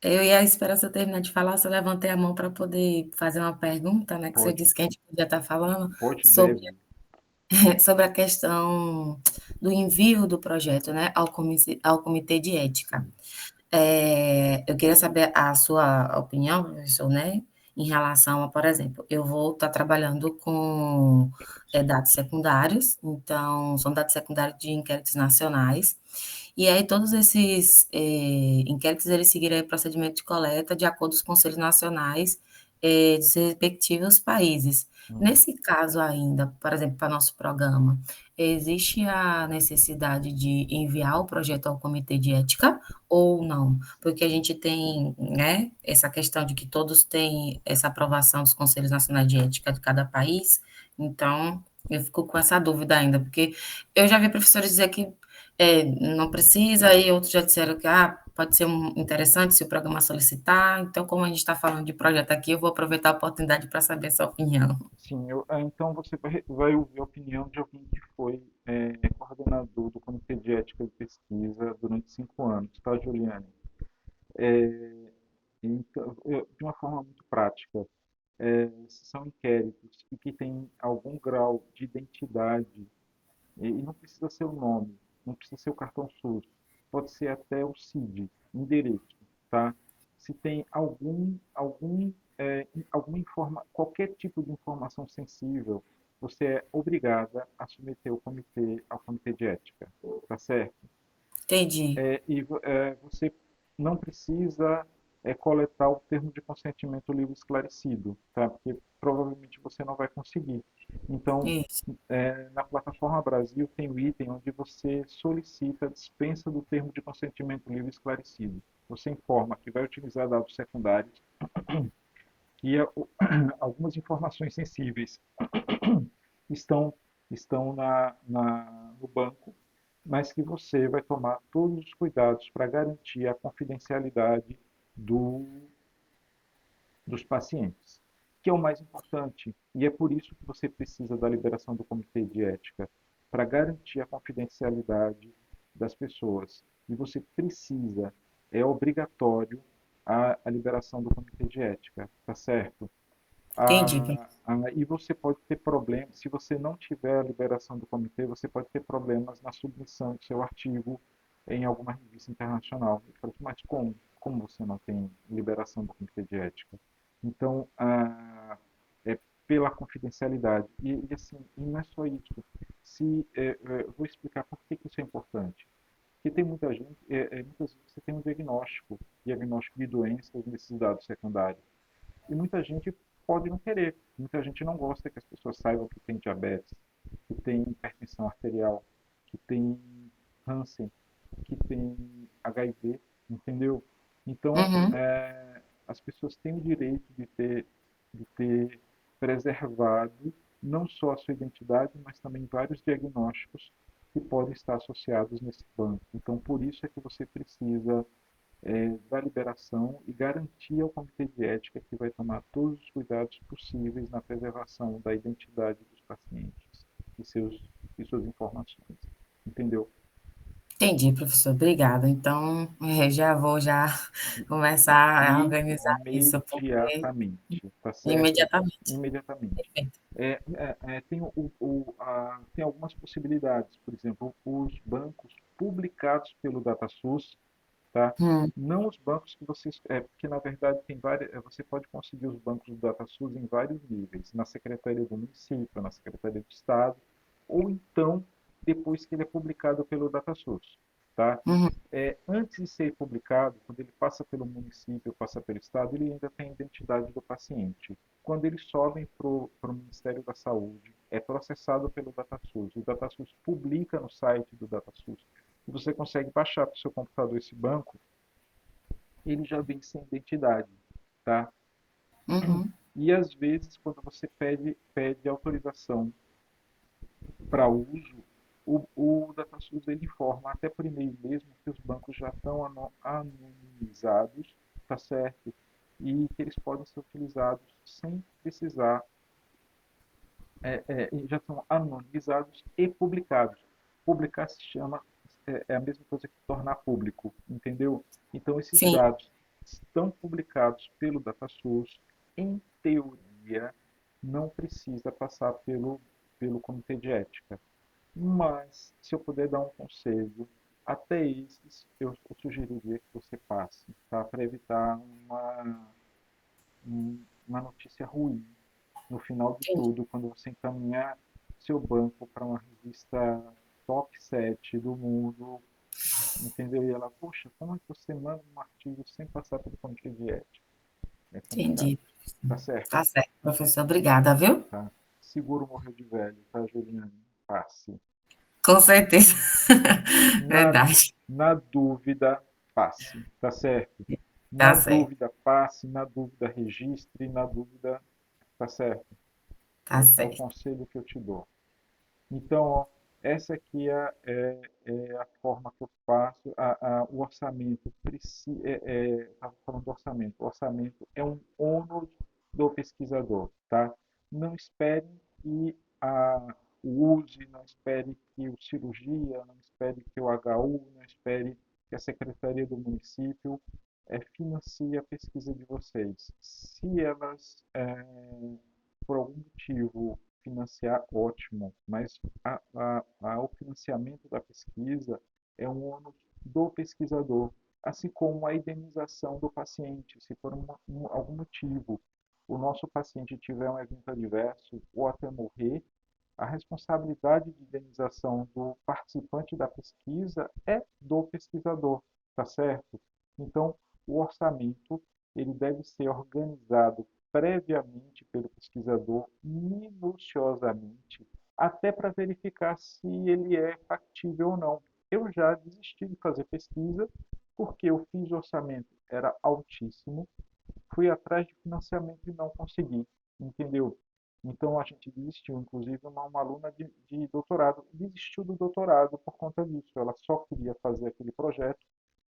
eu ia esperar você terminar de falar, só levantei a mão para poder fazer uma pergunta, né? Que você Pode, disse que a gente podia estar falando pode, sobre, deve. sobre a questão do envio do projeto, né, ao comitê de ética. Eu queria saber a sua opinião, professor, né, em relação a, por exemplo, eu vou estar trabalhando com dados secundários, então, são dados secundários de inquéritos nacionais, e aí todos esses inquéritos, eles seguirão o procedimento de coleta de acordo com os conselhos nacionais dos respectivos países. Uhum. Nesse caso ainda, por exemplo, para nosso programa, existe a necessidade de enviar o projeto ao comitê de ética ou não? Porque a gente tem, né, essa questão de que todos têm essa aprovação dos conselhos nacionais de ética de cada país, então eu fico com essa dúvida ainda, porque eu já vi professores dizer que não precisa, e outros já disseram que pode ser interessante se o programa solicitar. Então, como a gente está falando de projeto aqui, eu vou aproveitar a oportunidade para saber a sua opinião. Sim, então você vai ouvir a opinião de alguém que foi coordenador do Comitê de Ética de Pesquisa durante 5 anos, tá, Juliane? Então, de uma forma muito prática, se são inquéritos e que têm algum grau de identidade, e não precisa ser o nome, não precisa ser o cartão SUS, pode ser até o CID, endereço, tá? Se tem qualquer tipo de informação sensível, você é obrigada a submeter o comitê ao comitê de ética, tá certo? Entendi, Você não precisa coletar o termo de consentimento livre esclarecido, tá? Porque provavelmente você não vai conseguir. Então, isso. na plataforma Brasil tem o item onde você solicita a dispensa do termo de consentimento livre esclarecido. Você informa que vai utilizar dados secundários, que algumas informações sensíveis estão, estão no banco, mas que você vai tomar todos os cuidados para garantir a confidencialidade do, dos pacientes, que é o mais importante. E é por isso que você precisa da liberação do comitê de ética, para garantir a confidencialidade das pessoas. E você precisa, é obrigatório a liberação do comitê de ética, tá certo? Entendi. E você pode ter problemas, se você não tiver a liberação do comitê, você pode ter problemas na submissão do seu artigo em alguma revista internacional. Eu falei, mas como você não tem liberação do comitê de ética? Então, é pela confidencialidade. E assim, e não é só isso. Eu vou explicar por que isso é importante. Porque tem muita gente, muitas vezes você tem um diagnóstico de doenças nesses dados secundários. E muita gente pode não querer, muita gente não gosta que as pessoas saibam que tem diabetes, que tem hipertensão arterial, que tem Hansen, que tem HIV, entendeu? Então, Uhum. as pessoas têm o direito de ter preservado não só a sua identidade, mas também vários diagnósticos que podem estar associados nesse banco. Então, por isso é que você precisa da liberação e garantir ao comitê de ética que vai tomar todos os cuidados possíveis na preservação da identidade dos pacientes e, e suas informações. Entendeu? Entendi, professor. Obrigada. Então, já vou já começar a organizar isso, porque Imediatamente, tá certo? imediatamente. Imediatamente. Perfeito. Tem algumas possibilidades, por exemplo, os bancos publicados pelo DataSUS, tá? Hum, Não os bancos que vocês, porque na verdade tem várias, você pode conseguir os bancos do DataSUS em vários níveis, na Secretaria do Município, na Secretaria do Estado, ou então depois que ele é publicado pelo DataSUS, tá? uhum, Antes de ser publicado, quando ele passa pelo município, passa pelo estado, ele ainda tem a identidade do paciente. Quando eles sobem para o Ministério da Saúde, é processado pelo DataSUS. O DataSUS publica no site do DataSUS e você consegue baixar para o seu computador esse banco, ele já vem sem identidade, tá? uhum. E às vezes, quando você pede autorização para uso, o DataSUS ele informa até por e-mail mesmo que os bancos já estão anonimizados, tá certo? E que eles podem ser utilizados sem precisar já são anonimizados e publicados. Publicar se chama, é a mesma coisa que tornar público, entendeu? Então, esses Sim, dados estão publicados pelo DataSource, em teoria, não precisa passar pelo Comitê de Ética. Mas, se eu puder dar um conselho, até esses eu sugeriria que você passe, tá? Para evitar uma notícia ruim no final de entendi, tudo, quando você encaminhar seu banco para uma revista top 7 do mundo, entendeu? E ela, poxa, como é que você manda um artigo sem passar pelo comitê de ética? É complicado. entendi. Tá certo? Tá certo, professor. Obrigada, viu? Tá. Seguro morrer de velho, tá, Juliane? Passe. Com certeza. Na, Verdade. na dúvida, passe. Tá certo? Tá Na certo, dúvida, passe. Na dúvida, registre. Na dúvida, tá certo? tá É o certo. conselho que eu te dou. Então, ó, essa aqui é a forma que eu faço. O orçamento estava falando do orçamento. O orçamento é um ônus do pesquisador, tá? Não espere que o USE, não espere que o cirurgia, não espere que o HU, não espere que a secretaria do município financie a pesquisa de vocês. Se elas, por algum motivo, financiar, ótimo, mas o financiamento da pesquisa é um ônus do pesquisador, assim como a indenização do paciente, se por algum motivo o nosso paciente tiver um evento adverso ou até morrer, a responsabilidade de indenização do participante da pesquisa é do pesquisador, tá certo? Então, o orçamento ele deve ser organizado previamente pelo pesquisador, minuciosamente, até para verificar se ele é factível ou não. Eu já desisti de fazer pesquisa porque eu fiz o orçamento, era altíssimo, fui atrás de financiamento e não consegui, entendeu? Então a gente desistiu, inclusive uma aluna de doutorado desistiu do doutorado por conta disso. Ela só queria fazer aquele projeto.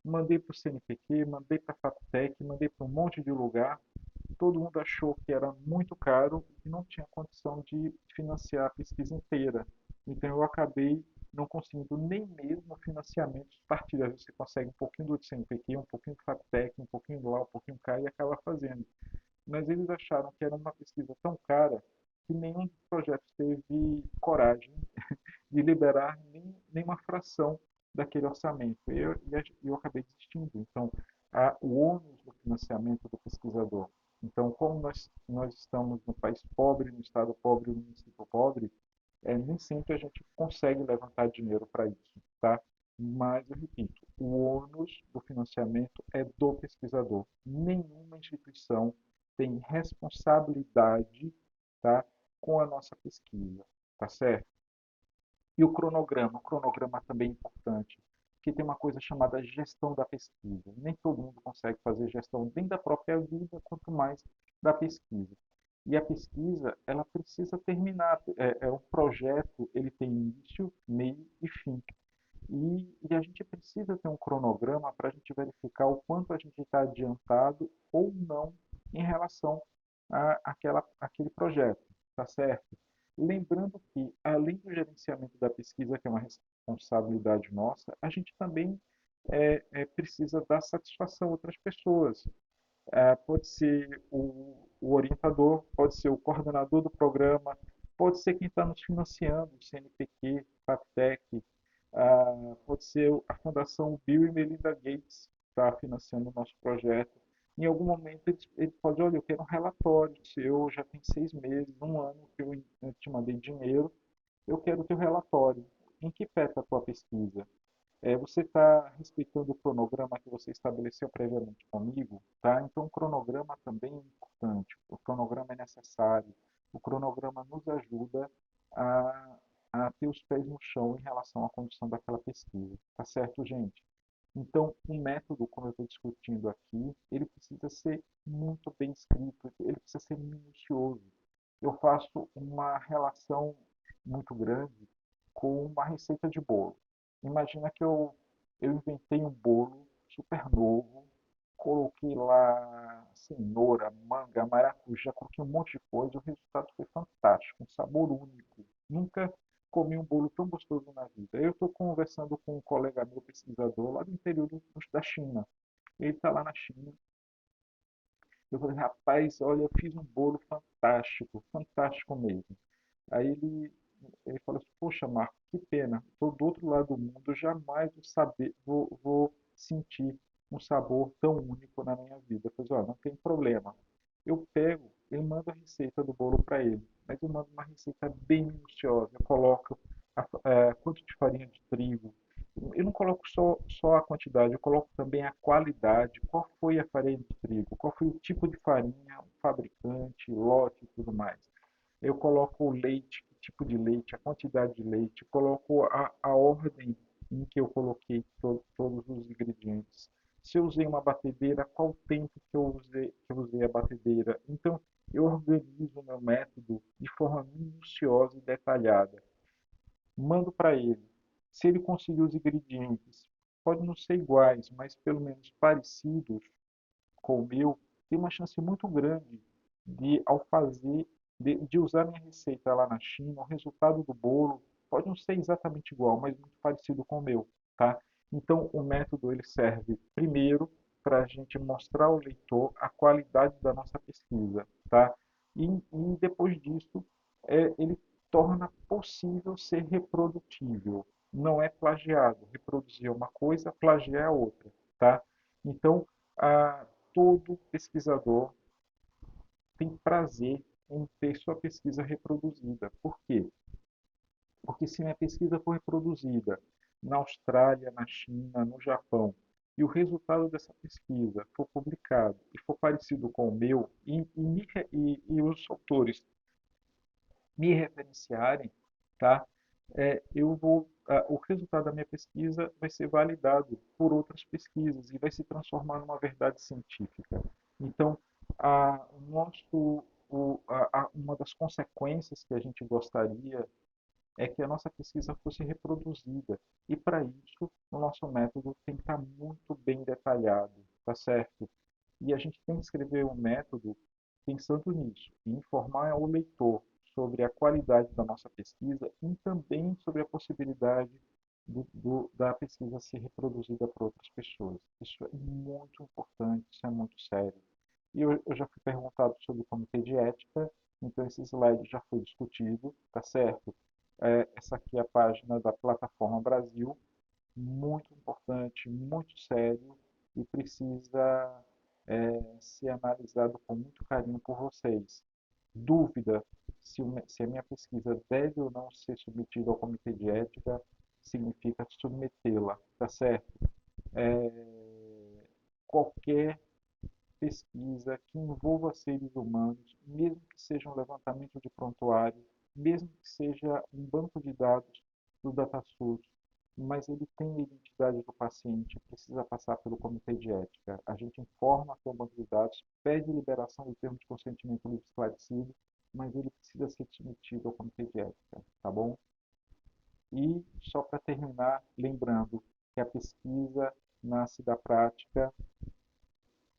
Mandei para o CNPq, mandei para a FAPTEC, mandei para um monte de lugar. Todo mundo achou que era muito caro e não tinha condição de financiar a pesquisa inteira. Então eu acabei não conseguindo nem mesmo financiamentos partilhados. Você consegue um pouquinho do CNPq, um pouquinho do FAPTEC, um pouquinho lá, um pouquinho cá e acaba fazendo. Mas eles acharam que era uma pesquisa tão cara que nenhum dos projetos teve coragem de liberar nem uma fração daquele orçamento. Eu acabei desistindo. Então, o ônus do financiamento do pesquisador. Então, como nós estamos no país pobre, no estado pobre, no município pobre, nem sempre a gente consegue levantar dinheiro para isso, tá? Mas, eu repito, o ônus do financiamento é do pesquisador. Nenhuma instituição tem responsabilidade, tá, com a nossa pesquisa, tá certo? E o cronograma também é importante, porque tem uma coisa chamada gestão da pesquisa. Nem todo mundo consegue fazer gestão nem da própria vida, quanto mais da pesquisa. E a pesquisa, ela precisa terminar. Um projeto, ele tem início, meio e fim. E a gente precisa ter um cronograma para a gente verificar o quanto a gente está adiantado ou não em relação àquele projeto, tá certo? Lembrando que, além do gerenciamento da pesquisa, que é uma responsabilidade nossa, a gente também precisa dar satisfação a outras pessoas. Pode ser o orientador, pode ser o coordenador do programa, pode ser quem está nos financiando, o CNPq, FAPTEC, pode ser a Fundação Bill e Melinda Gates que está financiando o nosso projeto. Em algum momento ele pode, olha, eu quero um relatório seu, já tem 6 meses, um ano que eu te mandei dinheiro, eu quero o teu relatório. Em que pé está a tua pesquisa? Você está respeitando o cronograma que você estabeleceu previamente comigo, tá? Então, o cronograma também é importante, o cronograma é necessário, o cronograma nos ajuda a, a ter os pés no chão em relação à condução daquela pesquisa, tá certo, gente? Então, o método, como eu estou discutindo aqui, ele precisa ser muito bem escrito, ele precisa ser minucioso. Eu faço uma relação muito grande com uma receita de bolo. Imagina que eu inventei um bolo super novo, coloquei lá cenoura, manga, maracujá, coloquei um monte de coisa. O resultado foi fantástico, um sabor único. Nunca comi um bolo tão gostoso na vida. Eu estou conversando com um colega meu, pesquisador, lá do interior da China. Ele está lá na China. Eu falei, rapaz, olha, eu fiz um bolo fantástico, fantástico mesmo. Aí ele falou assim, poxa, Marco, que pena, estou do outro lado do mundo, eu jamais vou sentir um sabor tão único na minha vida. Eu falei, olha, não tem problema. Eu pego, eu mando a receita do bolo para ele, mas eu mando uma receita bem minuciosa. Eu coloco quanto de farinha de trigo. Eu não coloco só a quantidade, eu coloco também a qualidade, qual foi a farinha de trigo, qual foi o tipo de farinha, o fabricante, lote e tudo mais. Eu coloco o leite, que tipo de leite, a quantidade de leite, coloco a ordem em que eu coloquei todos os ingredientes. Se eu usei uma batedeira, qual o tempo que eu usei a batedeira. Então, eu organizo o meu método de forma minuciosa e detalhada. Mando para ele. Se ele conseguir os ingredientes, pode não ser iguais, mas pelo menos parecidos, com o meu, tem uma chance muito grande de, ao fazer, de usar minha receita lá na China, o resultado do bolo pode não ser exatamente igual, mas muito parecido com o meu, tá? Então, o método ele serve primeiro para a gente mostrar ao leitor a qualidade da nossa pesquisa, tá? E depois disso, ele torna possível ser reprodutível. Não é plagiado. Reproduzir é uma coisa, plagiar é outra, tá? Então, a, todo pesquisador tem prazer em ter sua pesquisa reproduzida. Por quê? Porque se minha pesquisa for reproduzida na Austrália, na China, no Japão, e o resultado dessa pesquisa for publicado e for parecido com o meu, e os autores me referenciarem, tá? O resultado da minha pesquisa vai ser validado por outras pesquisas e vai se transformar numa verdade científica. Então, a, o nosso, uma das consequências que a gente gostaria é que a nossa pesquisa fosse reproduzida. E para isso, o nosso método tem que estar muito bem detalhado, tá certo? E a gente tem que escrever um método pensando nisso, em informar o leitor sobre a qualidade da nossa pesquisa e também sobre a possibilidade da pesquisa ser reproduzida por outras pessoas. Isso é muito importante, isso é muito sério. E eu já fui perguntado sobre o comitê de ética, então esse slide já foi discutido, tá certo? Essa aqui é a página da Plataforma Brasil, muito importante, muito sério e precisa ser analisado com muito carinho por vocês. Dúvida se a minha pesquisa deve ou não ser submetida ao comitê de ética, significa submetê-la, tá certo? É, qualquer pesquisa que envolva seres humanos, mesmo que seja um levantamento de prontuário, mesmo que seja um banco de dados do DataSUS, mas ele tem a identidade do paciente, precisa passar pelo comitê de ética. A gente informa que é um banco de dados, pede liberação do termo de consentimento livre esclarecido, mas ele precisa ser submetido ao comitê de ética, tá bom? E só para terminar, lembrando que a pesquisa nasce da prática,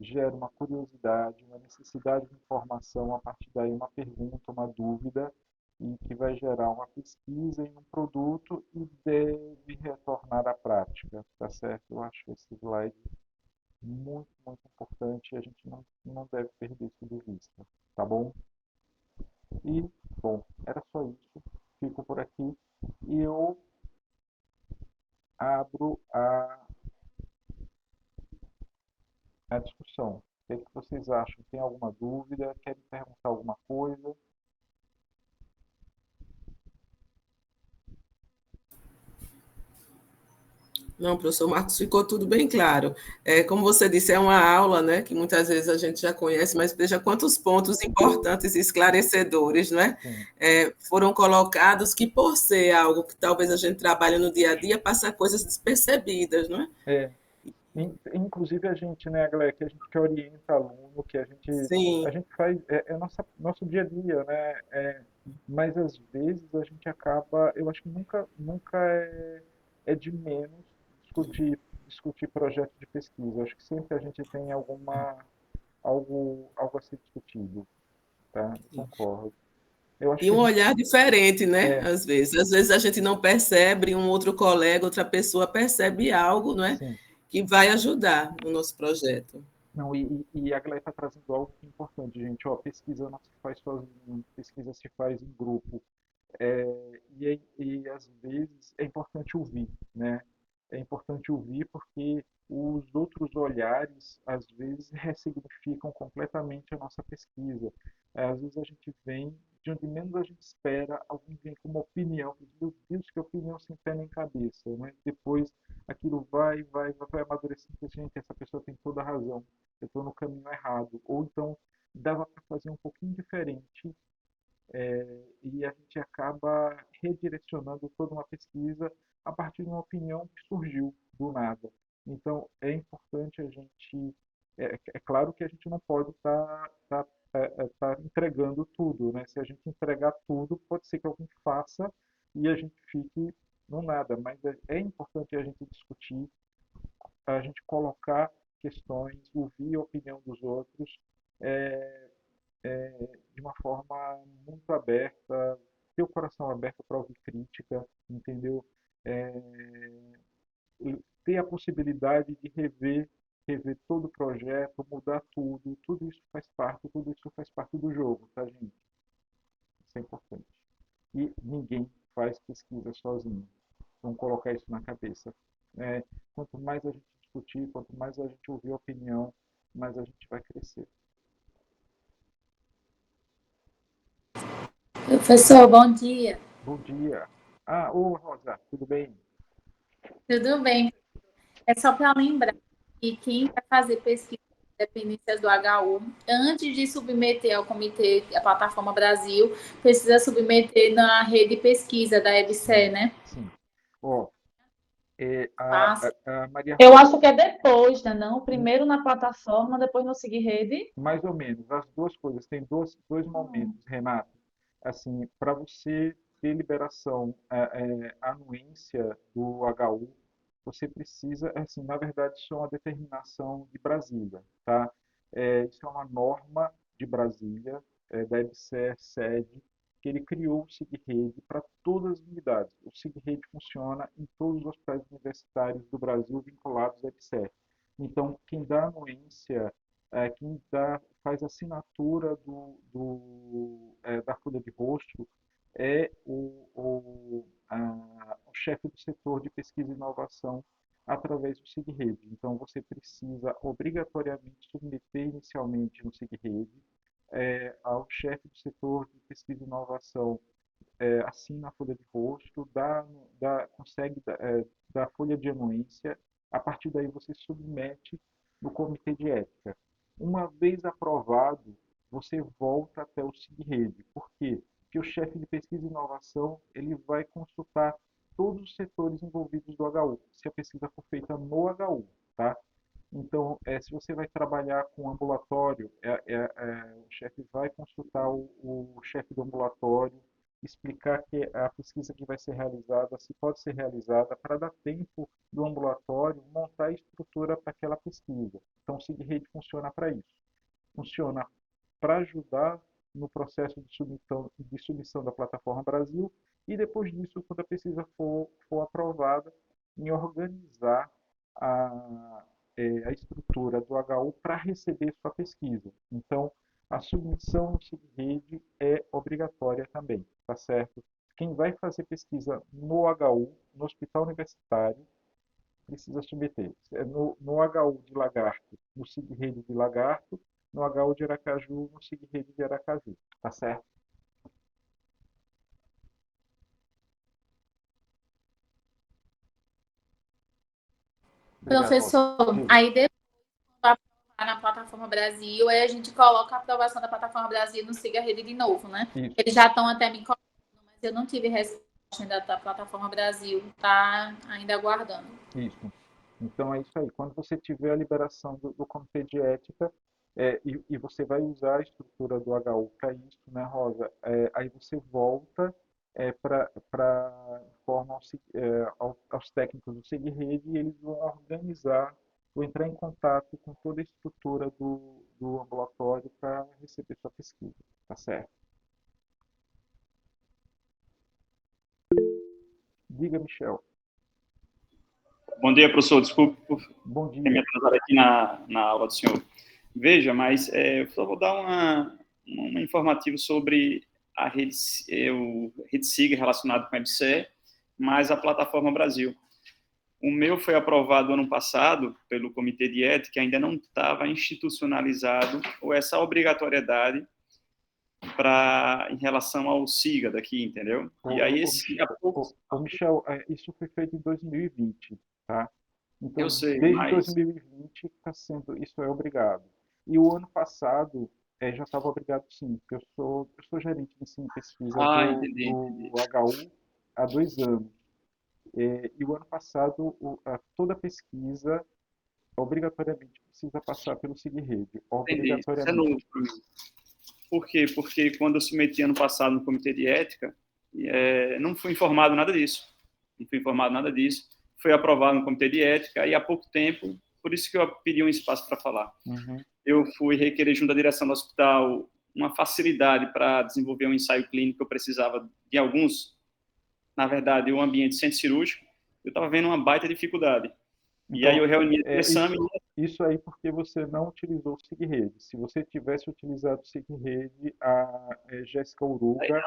gera uma curiosidade, uma necessidade de informação, a partir daí uma pergunta, uma dúvida, e que vai gerar uma pesquisa em um produto e deve retornar à prática, tá certo? Eu acho esse slide muito, muito importante e a gente não deve perder isso de vista, tá bom? E, bom, era só isso. Fico por aqui e eu abro a discussão. O que é que vocês acham? Tem alguma dúvida? Querem perguntar alguma coisa? Não, professor Marcos, ficou tudo bem claro. Como você disse, é uma aula, né, que muitas vezes a gente já conhece, mas veja quantos pontos importantes e esclarecedores, não é? Sim. Foram colocados que, por ser algo que talvez a gente trabalhe no dia a dia, passa coisas despercebidas, não é? É, inclusive a gente, né, Glé, que a gente que orienta aluno, que a Sim, gente faz, nosso dia a dia, né, mas às vezes a gente acaba, eu acho que nunca é de menos discutir discutir projeto de pesquisa. Acho que sempre a gente tem algo a ser discutido, tá? Eu concordo. Eu acho E que um a gente olhar diferente, né? é, Às vezes. Às vezes a gente não percebe, um outro colega, outra pessoa percebe algo, não é? sim. Que vai ajudar no nosso projeto. Não, e a Glé está trazendo algo que é importante, gente. Ó, pesquisa não se faz sozinho, pesquisa se faz em grupo. E às vezes é importante ouvir, né? É importante ouvir porque os outros olhares às vezes ressignificam completamente a nossa pesquisa. Às vezes a gente vem de onde menos a gente espera, alguém vem com uma opinião, meu Deus, que opinião sem pé nem cabeça, né? Depois aquilo vai amadurecendo, gente, essa pessoa tem toda a razão, eu estou no caminho errado. Ou então dava para fazer um pouquinho diferente, e a gente acaba redirecionando toda uma pesquisa a partir de uma opinião que surgiu do nada. Então, é importante a gente. É claro que a gente não pode tá entregando tudo, né? Se a gente entregar tudo, pode ser que alguém faça e a gente fique no nada, mas é importante a gente discutir, a gente colocar questões, ouvir a opinião dos outros, é, de uma forma muito aberta, ter o coração aberto para ouvir crítica, entendeu? É, ter a possibilidade de rever todo o projeto, mudar tudo isso faz parte do jogo, tá, gente? Isso é importante. E ninguém faz pesquisa sozinho. Vamos colocar isso na cabeça. Quanto mais a gente discutir, quanto mais a gente ouvir a opinião, mais a gente vai crescer. Professor, bom dia. Bom dia. Ah, ô Rosa, tudo bem? Tudo bem? É só para lembrar que quem vai fazer pesquisa de dependências do HU, antes de submeter ao comitê, a plataforma Brasil, precisa submeter na rede de pesquisa da EBSER, Sim, né? sim. Ó, Passa. a Maria Eu Rosa, acho que é depois, né? Não? Primeiro na plataforma, depois no Seguir Rede. mais ou menos, as duas coisas. Tem dois momentos, Renato. Assim, para você ter liberação, anuência do HU, você precisa, assim, na verdade, isso é uma determinação de Brasília, tá? Isso é uma norma de Brasília, deve ser sede, que ele criou o SIG-Rede para todas as unidades. O SIG-Rede funciona em todos os hospitais universitários do Brasil vinculados à EBSER. Então, quem dá anuência, quem faz assinatura da folha de rosto é o chefe do setor de pesquisa e inovação através do SIG-Rede. Então, você precisa obrigatoriamente submeter inicialmente no SIG-Rede, ao chefe do setor de pesquisa e inovação, assina a folha de rosto, consegue dar folha de anuência, a partir daí você submete no comitê de ética. Uma vez aprovado, você volta até o SIG-Rede. Por quê? Porque o chefe de pesquisa e inovação ele vai consultar todos os setores envolvidos do HU, se a pesquisa for feita no HU, tá? Então, se você vai trabalhar com ambulatório, o chefe vai consultar o chefe do ambulatório, explicar que a pesquisa que vai ser realizada, se pode ser realizada, para dar tempo do ambulatório montar a estrutura para aquela pesquisa. Então, o SIG-Rede funciona para isso. Funciona para ajudar no processo de submissão da plataforma Brasil e depois disso, quando a pesquisa for aprovada, em organizar a, a estrutura do HU para receber sua pesquisa. Então, a submissão no SIG-Rede é obrigatória também, tá certo? Quem vai fazer pesquisa no HU, no hospital universitário, precisa submeter. No HU de Lagarto, no SIG-Rede de Lagarto, no HU de Aracaju, no SIG-Rede de Aracaju, tá certo? Obrigado, Rosa. Professor, Diga. aí depois, quando aprovar na plataforma Brasil, aí a gente coloca a aprovação da plataforma Brasil no Siga Rede de novo, né? Isso, Eles já estão até me cobrando, mas eu não tive resposta ainda da plataforma Brasil, tá ainda aguardando. isso. Então é isso aí. Quando você tiver a liberação do comitê de ética, e você vai usar a estrutura do HU para isso, né, Rosa? Aí você volta para informa aos técnicos do SegRede e eles vão organizar ou entrar em contato com toda a estrutura do ambulatório para receber sua pesquisa, tá certo? Diga, Michel. Bom dia, professor. Desculpe por Bom ter me dia. atrasado aqui na aula do senhor. Veja, mas eu só vou dar um informativo sobre a rede, o Rede SIGA relacionado com a EBSER, mais a Plataforma Brasil. O meu foi aprovado ano passado pelo Comitê de Ética, ainda não estava institucionalizado, ou essa obrigatoriedade em relação ao SIGA daqui, entendeu? E aí, Michel, isso foi feito em 2020, tá? Então, eu sei, desde mas 2020 isso é obrigado. E o ano passado já estava obrigado sim, porque eu sou gerente de ensino e pesquisa entendi. do HU há 2 anos. E o ano passado, toda pesquisa obrigatoriamente precisa passar pelo SigRede. Entendi. Isso é Obrigatoriamente. novo para mim. Por quê? Porque quando eu submeti ano passado no Comitê de Ética, não fui informado nada disso. Não fui informado nada disso. Foi aprovado no Comitê de Ética e há pouco tempo, por isso que eu pedi um espaço para falar. Uhum. Eu fui requerer junto à direção do hospital uma facilidade para desenvolver um ensaio clínico. Eu precisava de alguns, na verdade, o ambiente centro cirúrgico. Eu estava vendo uma baita dificuldade. E aí eu reuni o exame. Isso aí porque você não utilizou o SigRede. Se você tivesse utilizado o SigRede, a Jéssica Uruga,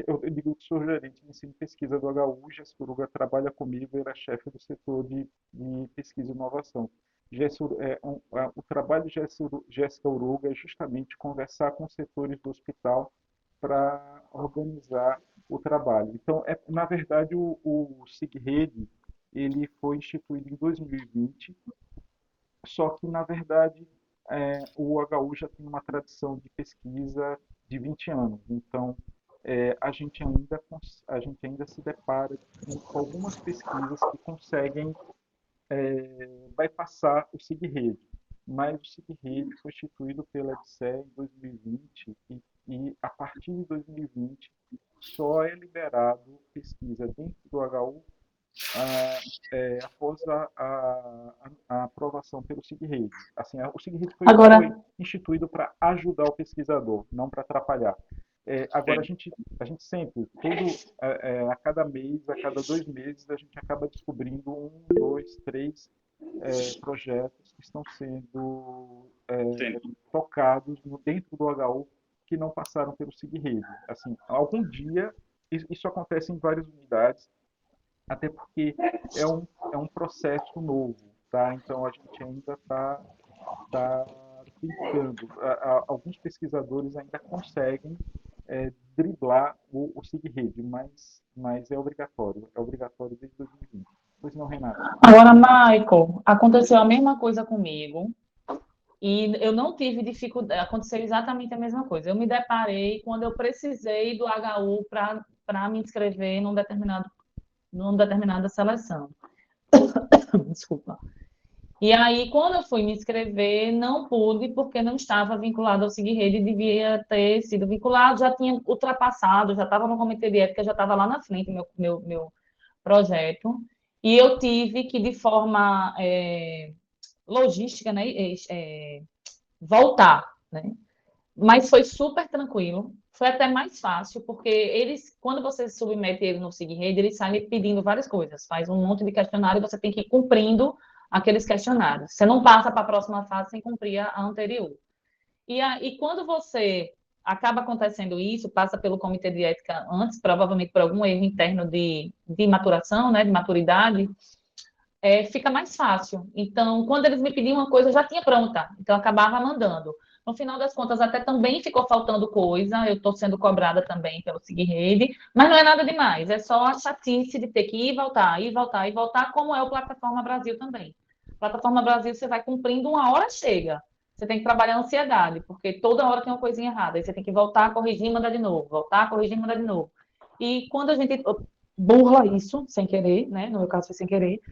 eu digo que sou gerente de ensino e pesquisa do HU, Jéssica Uruga trabalha comigo, ela é chefe do setor de pesquisa e inovação. O trabalho de Jéssica Uruga é justamente conversar com os setores do hospital para organizar o trabalho. Então, na verdade, o SigRede ele foi instituído em 2020, só que, na verdade, o HU já tem uma tradição de pesquisa de 20 anos. Então, a gente ainda se depara com algumas pesquisas que conseguem bypassar o SigRede. Mas o SigRede foi instituído pela EBSER em 2020 e a partir de 2020 só é liberado pesquisa dentro do HU após a aprovação pelo SigRede. Assim, o SigRede foi instituído para ajudar o pesquisador, não para atrapalhar. Agora, a gente sempre, a cada mês, a cada 2 meses, a gente acaba descobrindo 1, 2, 3 projetos que estão sendo tocados dentro do HU que não passaram pelo SigRede. Assim, algum dia, isso acontece em várias unidades, até porque é um processo novo, tá? Então a gente ainda está tentando. Alguns pesquisadores ainda conseguem driblar o SigRede, mas é obrigatório desde 2020. Pois não, Renato? Agora, Michael, aconteceu a mesma coisa comigo e eu não tive dificuldade, aconteceu exatamente a mesma coisa. Eu me deparei quando eu precisei do HU para me inscrever numa determinada seleção. Desculpa. E aí, quando eu fui me inscrever, não pude, porque não estava vinculado ao SigRede, devia ter sido vinculado, já tinha ultrapassado, já estava no comitê de ética, já estava lá na frente meu projeto, e eu tive que, de forma logística, né, voltar, né? Mas foi super tranquilo, foi até mais fácil, porque quando você submete ele no SigRede, ele sai pedindo várias coisas, faz um monte de questionário e você tem que ir cumprindo aqueles questionários. Você não passa para a próxima fase sem cumprir a anterior. E quando você acaba acontecendo isso, passa pelo comitê de ética antes, provavelmente por algum erro interno de maturação, né, de maturidade, fica mais fácil. Então, quando eles me pediam uma coisa, eu já tinha pronta, então eu acabava mandando. No final das contas, até também ficou faltando coisa, eu estou sendo cobrada também pelo SigRede, mas não é nada demais, é só a chatice de ter que ir e voltar, como é o Plataforma Brasil também. Plataforma Brasil, você vai cumprindo, uma hora chega. Você tem que trabalhar a ansiedade, porque toda hora tem uma coisinha errada, aí você tem que voltar, corrigir e mandar de novo, voltar, corrigir e mandar de novo. E quando a gente burla isso, sem querer, né? No meu caso foi sem querer,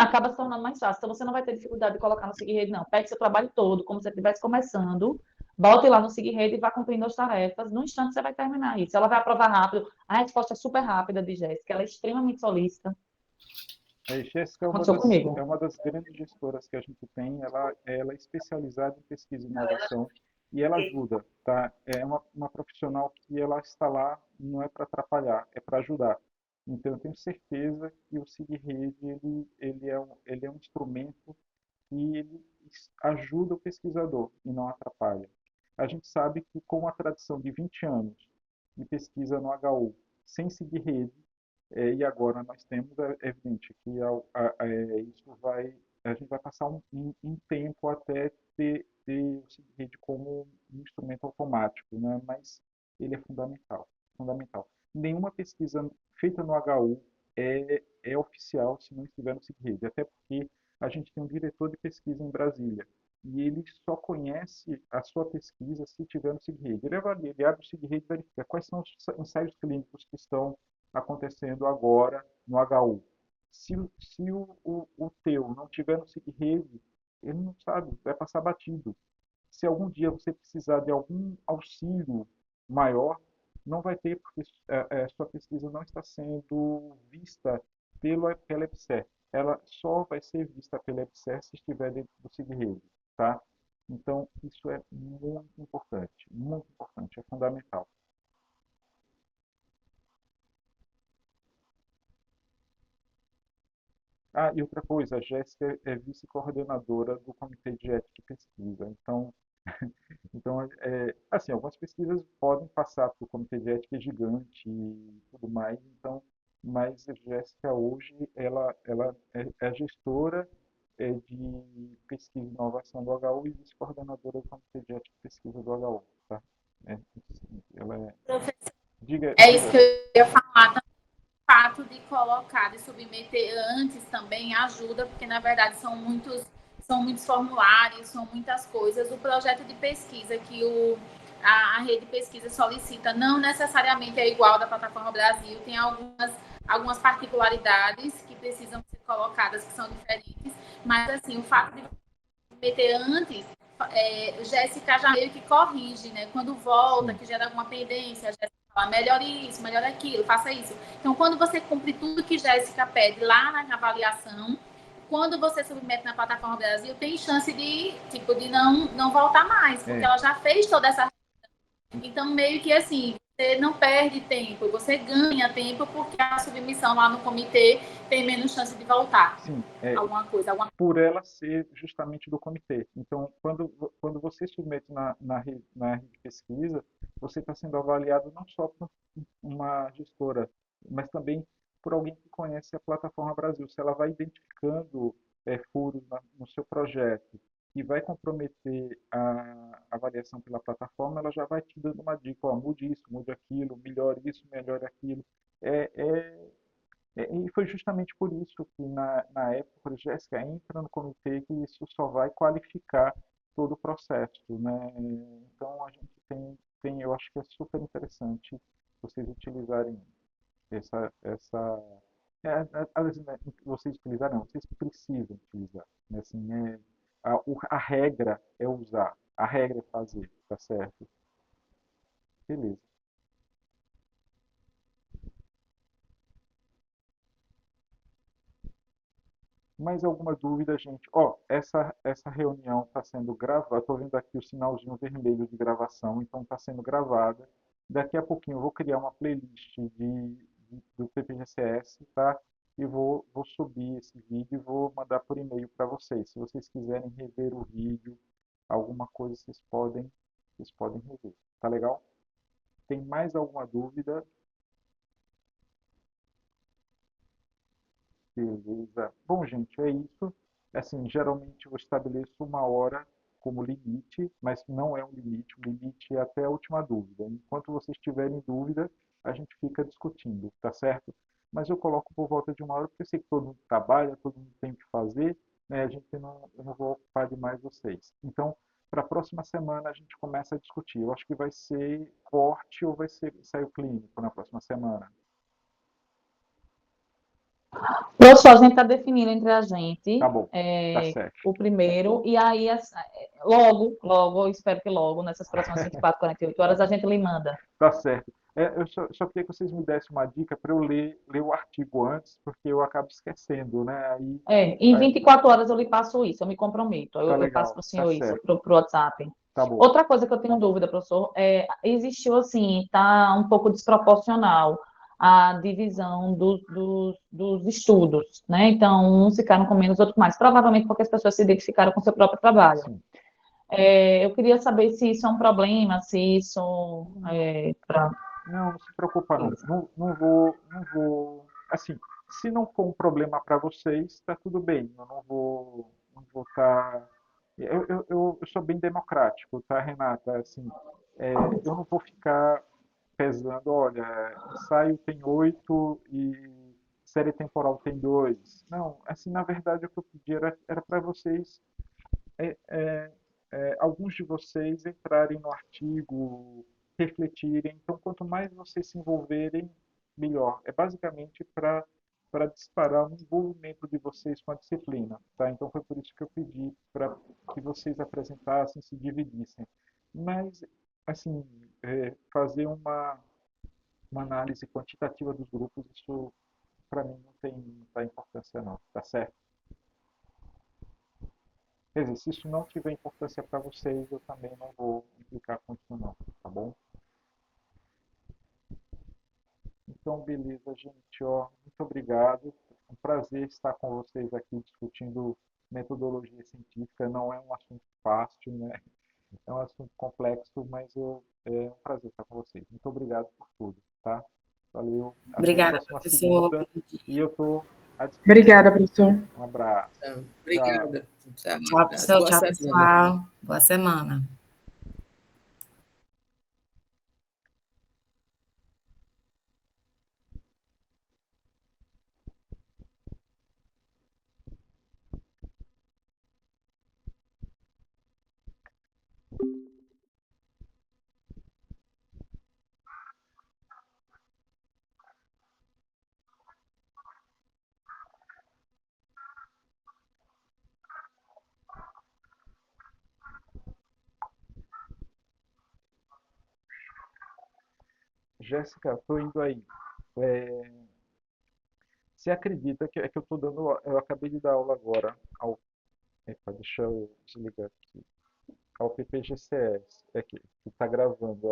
acaba se tornando mais fácil. Então, você não vai ter dificuldade de colocar no SigRede, não. Pegue seu trabalho todo, como se você estivesse começando, Bote lá no SigRede e vá cumprindo as tarefas. No instante você vai terminar isso. Ela vai aprovar rápido. A resposta é super rápida de Jéssica. Ela é extremamente solícita. A Jéssica Aconteceu é comigo. uma das grandes gestoras que a gente tem. Ela é especializada em pesquisa e inovação e ela ajuda, tá? É uma profissional que ela está lá não é para atrapalhar, é para ajudar. Então, eu tenho certeza que o SigRede ele é um instrumento que ele ajuda o pesquisador e não atrapalha. A gente sabe que com a tradição de 20 anos de pesquisa no HU, sem seguir rede, e agora nós temos, é evidente que a gente vai passar um tempo até ter o SigRede como um instrumento automático, né? Mas ele é fundamental, fundamental. Nenhuma pesquisa feita no HU é oficial se não estiver no SigRede, até porque a gente tem um diretor de pesquisa em Brasília e ele só conhece a sua pesquisa se tiver no SigRede. Ele avalia, ele abre o SigRede e verifica quais são os ensaios clínicos que estão acontecendo agora no HU. Se o teu não tiver no SigRede, ele não sabe, vai passar batido. Se algum dia você precisar de algum auxílio maior, não vai ter, porque sua pesquisa não está sendo vista pela EBSER. Ela só vai ser vista pela EBSER se estiver dentro do SigRede, tá? Então, isso é muito importante, é fundamental. Ah, e outra coisa, a Jéssica é vice-coordenadora do Comitê de Ética e Pesquisa. Então, assim, algumas pesquisas podem passar para o Comitê de Ética gigante e tudo mais, então, mas a Jéssica hoje, ela é a gestora de pesquisa e inovação do HU e vice-coordenadora do Comitê de Ética e Pesquisa do HU, tá? É, ela é... É isso Diga. que eu ia falar. O fato de colocar, de submeter antes também ajuda, porque na verdade são muitos formulários, são muitas coisas. O projeto de pesquisa que a rede de pesquisa solicita não necessariamente é igual da Plataforma Brasil, tem algumas particularidades que precisam ser colocadas, que são diferentes, mas assim, o fato de submeter antes, Jéssica já meio que corrige, né? Quando volta, Sim. que gera alguma pendência, a Jéssica fala, melhore isso, melhore aquilo, faça isso. Então, quando você cumpre tudo que Jéssica pede lá na avaliação, quando você submete na Plataforma Brasil, tem chance de não voltar mais, porque É, ela já fez toda essa. Então, meio que assim, você não perde tempo, você ganha tempo, porque a submissão lá no comitê tem menos chance de voltar sim, alguma coisa, alguma. por ela ser justamente do comitê. Então, quando você submete na rede de pesquisa, você está sendo avaliado não só por uma gestora, mas também por alguém que conhece a Plataforma Brasil. Se ela vai identificando furos no seu projeto e vai comprometer a avaliação pela plataforma, ela já vai te dando uma dica, ó, mude isso, mude aquilo, melhore isso, melhore aquilo. É, é, e foi justamente por isso que, na época, a Jéssica entra no comitê, que isso só vai qualificar todo o processo, né? Então, a gente eu acho que é super interessante vocês utilizarem essa vocês utilizarem, não, vocês precisam utilizar, né? Assim, a regra é usar, a regra é fazer, tá certo? Beleza. Mais alguma dúvida, gente? Ó, essa reunião está sendo gravada. Estou vendo aqui o sinalzinho vermelho de gravação, então está sendo gravada. Daqui a pouquinho eu vou criar uma playlist do PPGCS, tá? E vou subir esse vídeo e vou mandar por e-mail para vocês. Se vocês quiserem rever o vídeo, alguma coisa vocês podem rever. Tá legal? Tem mais alguma dúvida? Beleza. Bom, gente, é isso. Assim, geralmente eu estabeleço uma hora como limite, mas não é um limite. O limite é até a última dúvida. Enquanto vocês tiverem dúvida, a gente fica discutindo, tá certo? Mas eu coloco por volta de uma hora, porque eu sei que todo mundo trabalha, todo mundo tem o que fazer, né? Eu não vou ocupar demais vocês. Então, para a próxima semana a gente começa a discutir. Eu acho que vai ser corte ou vai ser ensaio clínico na próxima semana. Professor, a gente está definindo entre a gente Tá bom, tá certo. o primeiro, e aí logo, eu espero que logo, nessas próximas 24, 48 horas, a gente lhe manda. Tá certo. Eu só queria que vocês me dessem uma dica para eu ler o artigo antes, porque eu acabo esquecendo, né? Em 24 horas eu lhe passo isso, eu me comprometo. Tá Eu passo legal, para o tá senhor isso, certo. para o WhatsApp. Tá bom. Outra coisa que eu tenho dúvida, professor, existiu assim, está um pouco desproporcional a divisão dos estudos, né? Então, uns ficaram com menos, outros com mais. Provavelmente porque as pessoas se identificaram com o seu próprio trabalho. Sim. Eu queria saber se isso é um problema, se isso Não se preocupa não. Não vou. Assim, se não for um problema para vocês, tá tudo bem. Eu não vou estar. Eu sou bem democrático, tá, Renata? Assim, eu não vou ficar pesando, olha, ensaio tem 8 e série temporal tem 2. Não, assim, na verdade, o que eu pedi era para vocês, alguns de vocês entrarem no artigo, refletirem. Então, quanto mais vocês se envolverem, melhor. É basicamente para disparar o envolvimento de vocês com a disciplina, tá? Então, foi por isso que eu pedi para que vocês apresentassem, se dividissem. Mas, assim, fazer uma análise quantitativa dos grupos, isso para mim não tem muita importância não, tá certo? Quer dizer, se isso não tiver importância para vocês, eu também não vou implicar com isso não, tá bom? Então, beleza, gente, ó, muito obrigado. É um prazer estar com vocês aqui discutindo metodologia científica. Não é um assunto fácil, né? É um assunto complexo, mas é um prazer estar com vocês. Muito obrigado por tudo, tá? Valeu. Até a Obrigada, próxima professor. segunda. E eu estou à disposição. Obrigada, professor. Um abraço. Obrigada. Tchau, professor. Boa Tchau, semana. pessoal. Boa semana. Jéssica, estou indo aí. Você acredita que eu estou dando. Eu acabei de dar aula agora ao. Epa, deixa eu desligar aqui. Ao PPGCS, que está gravando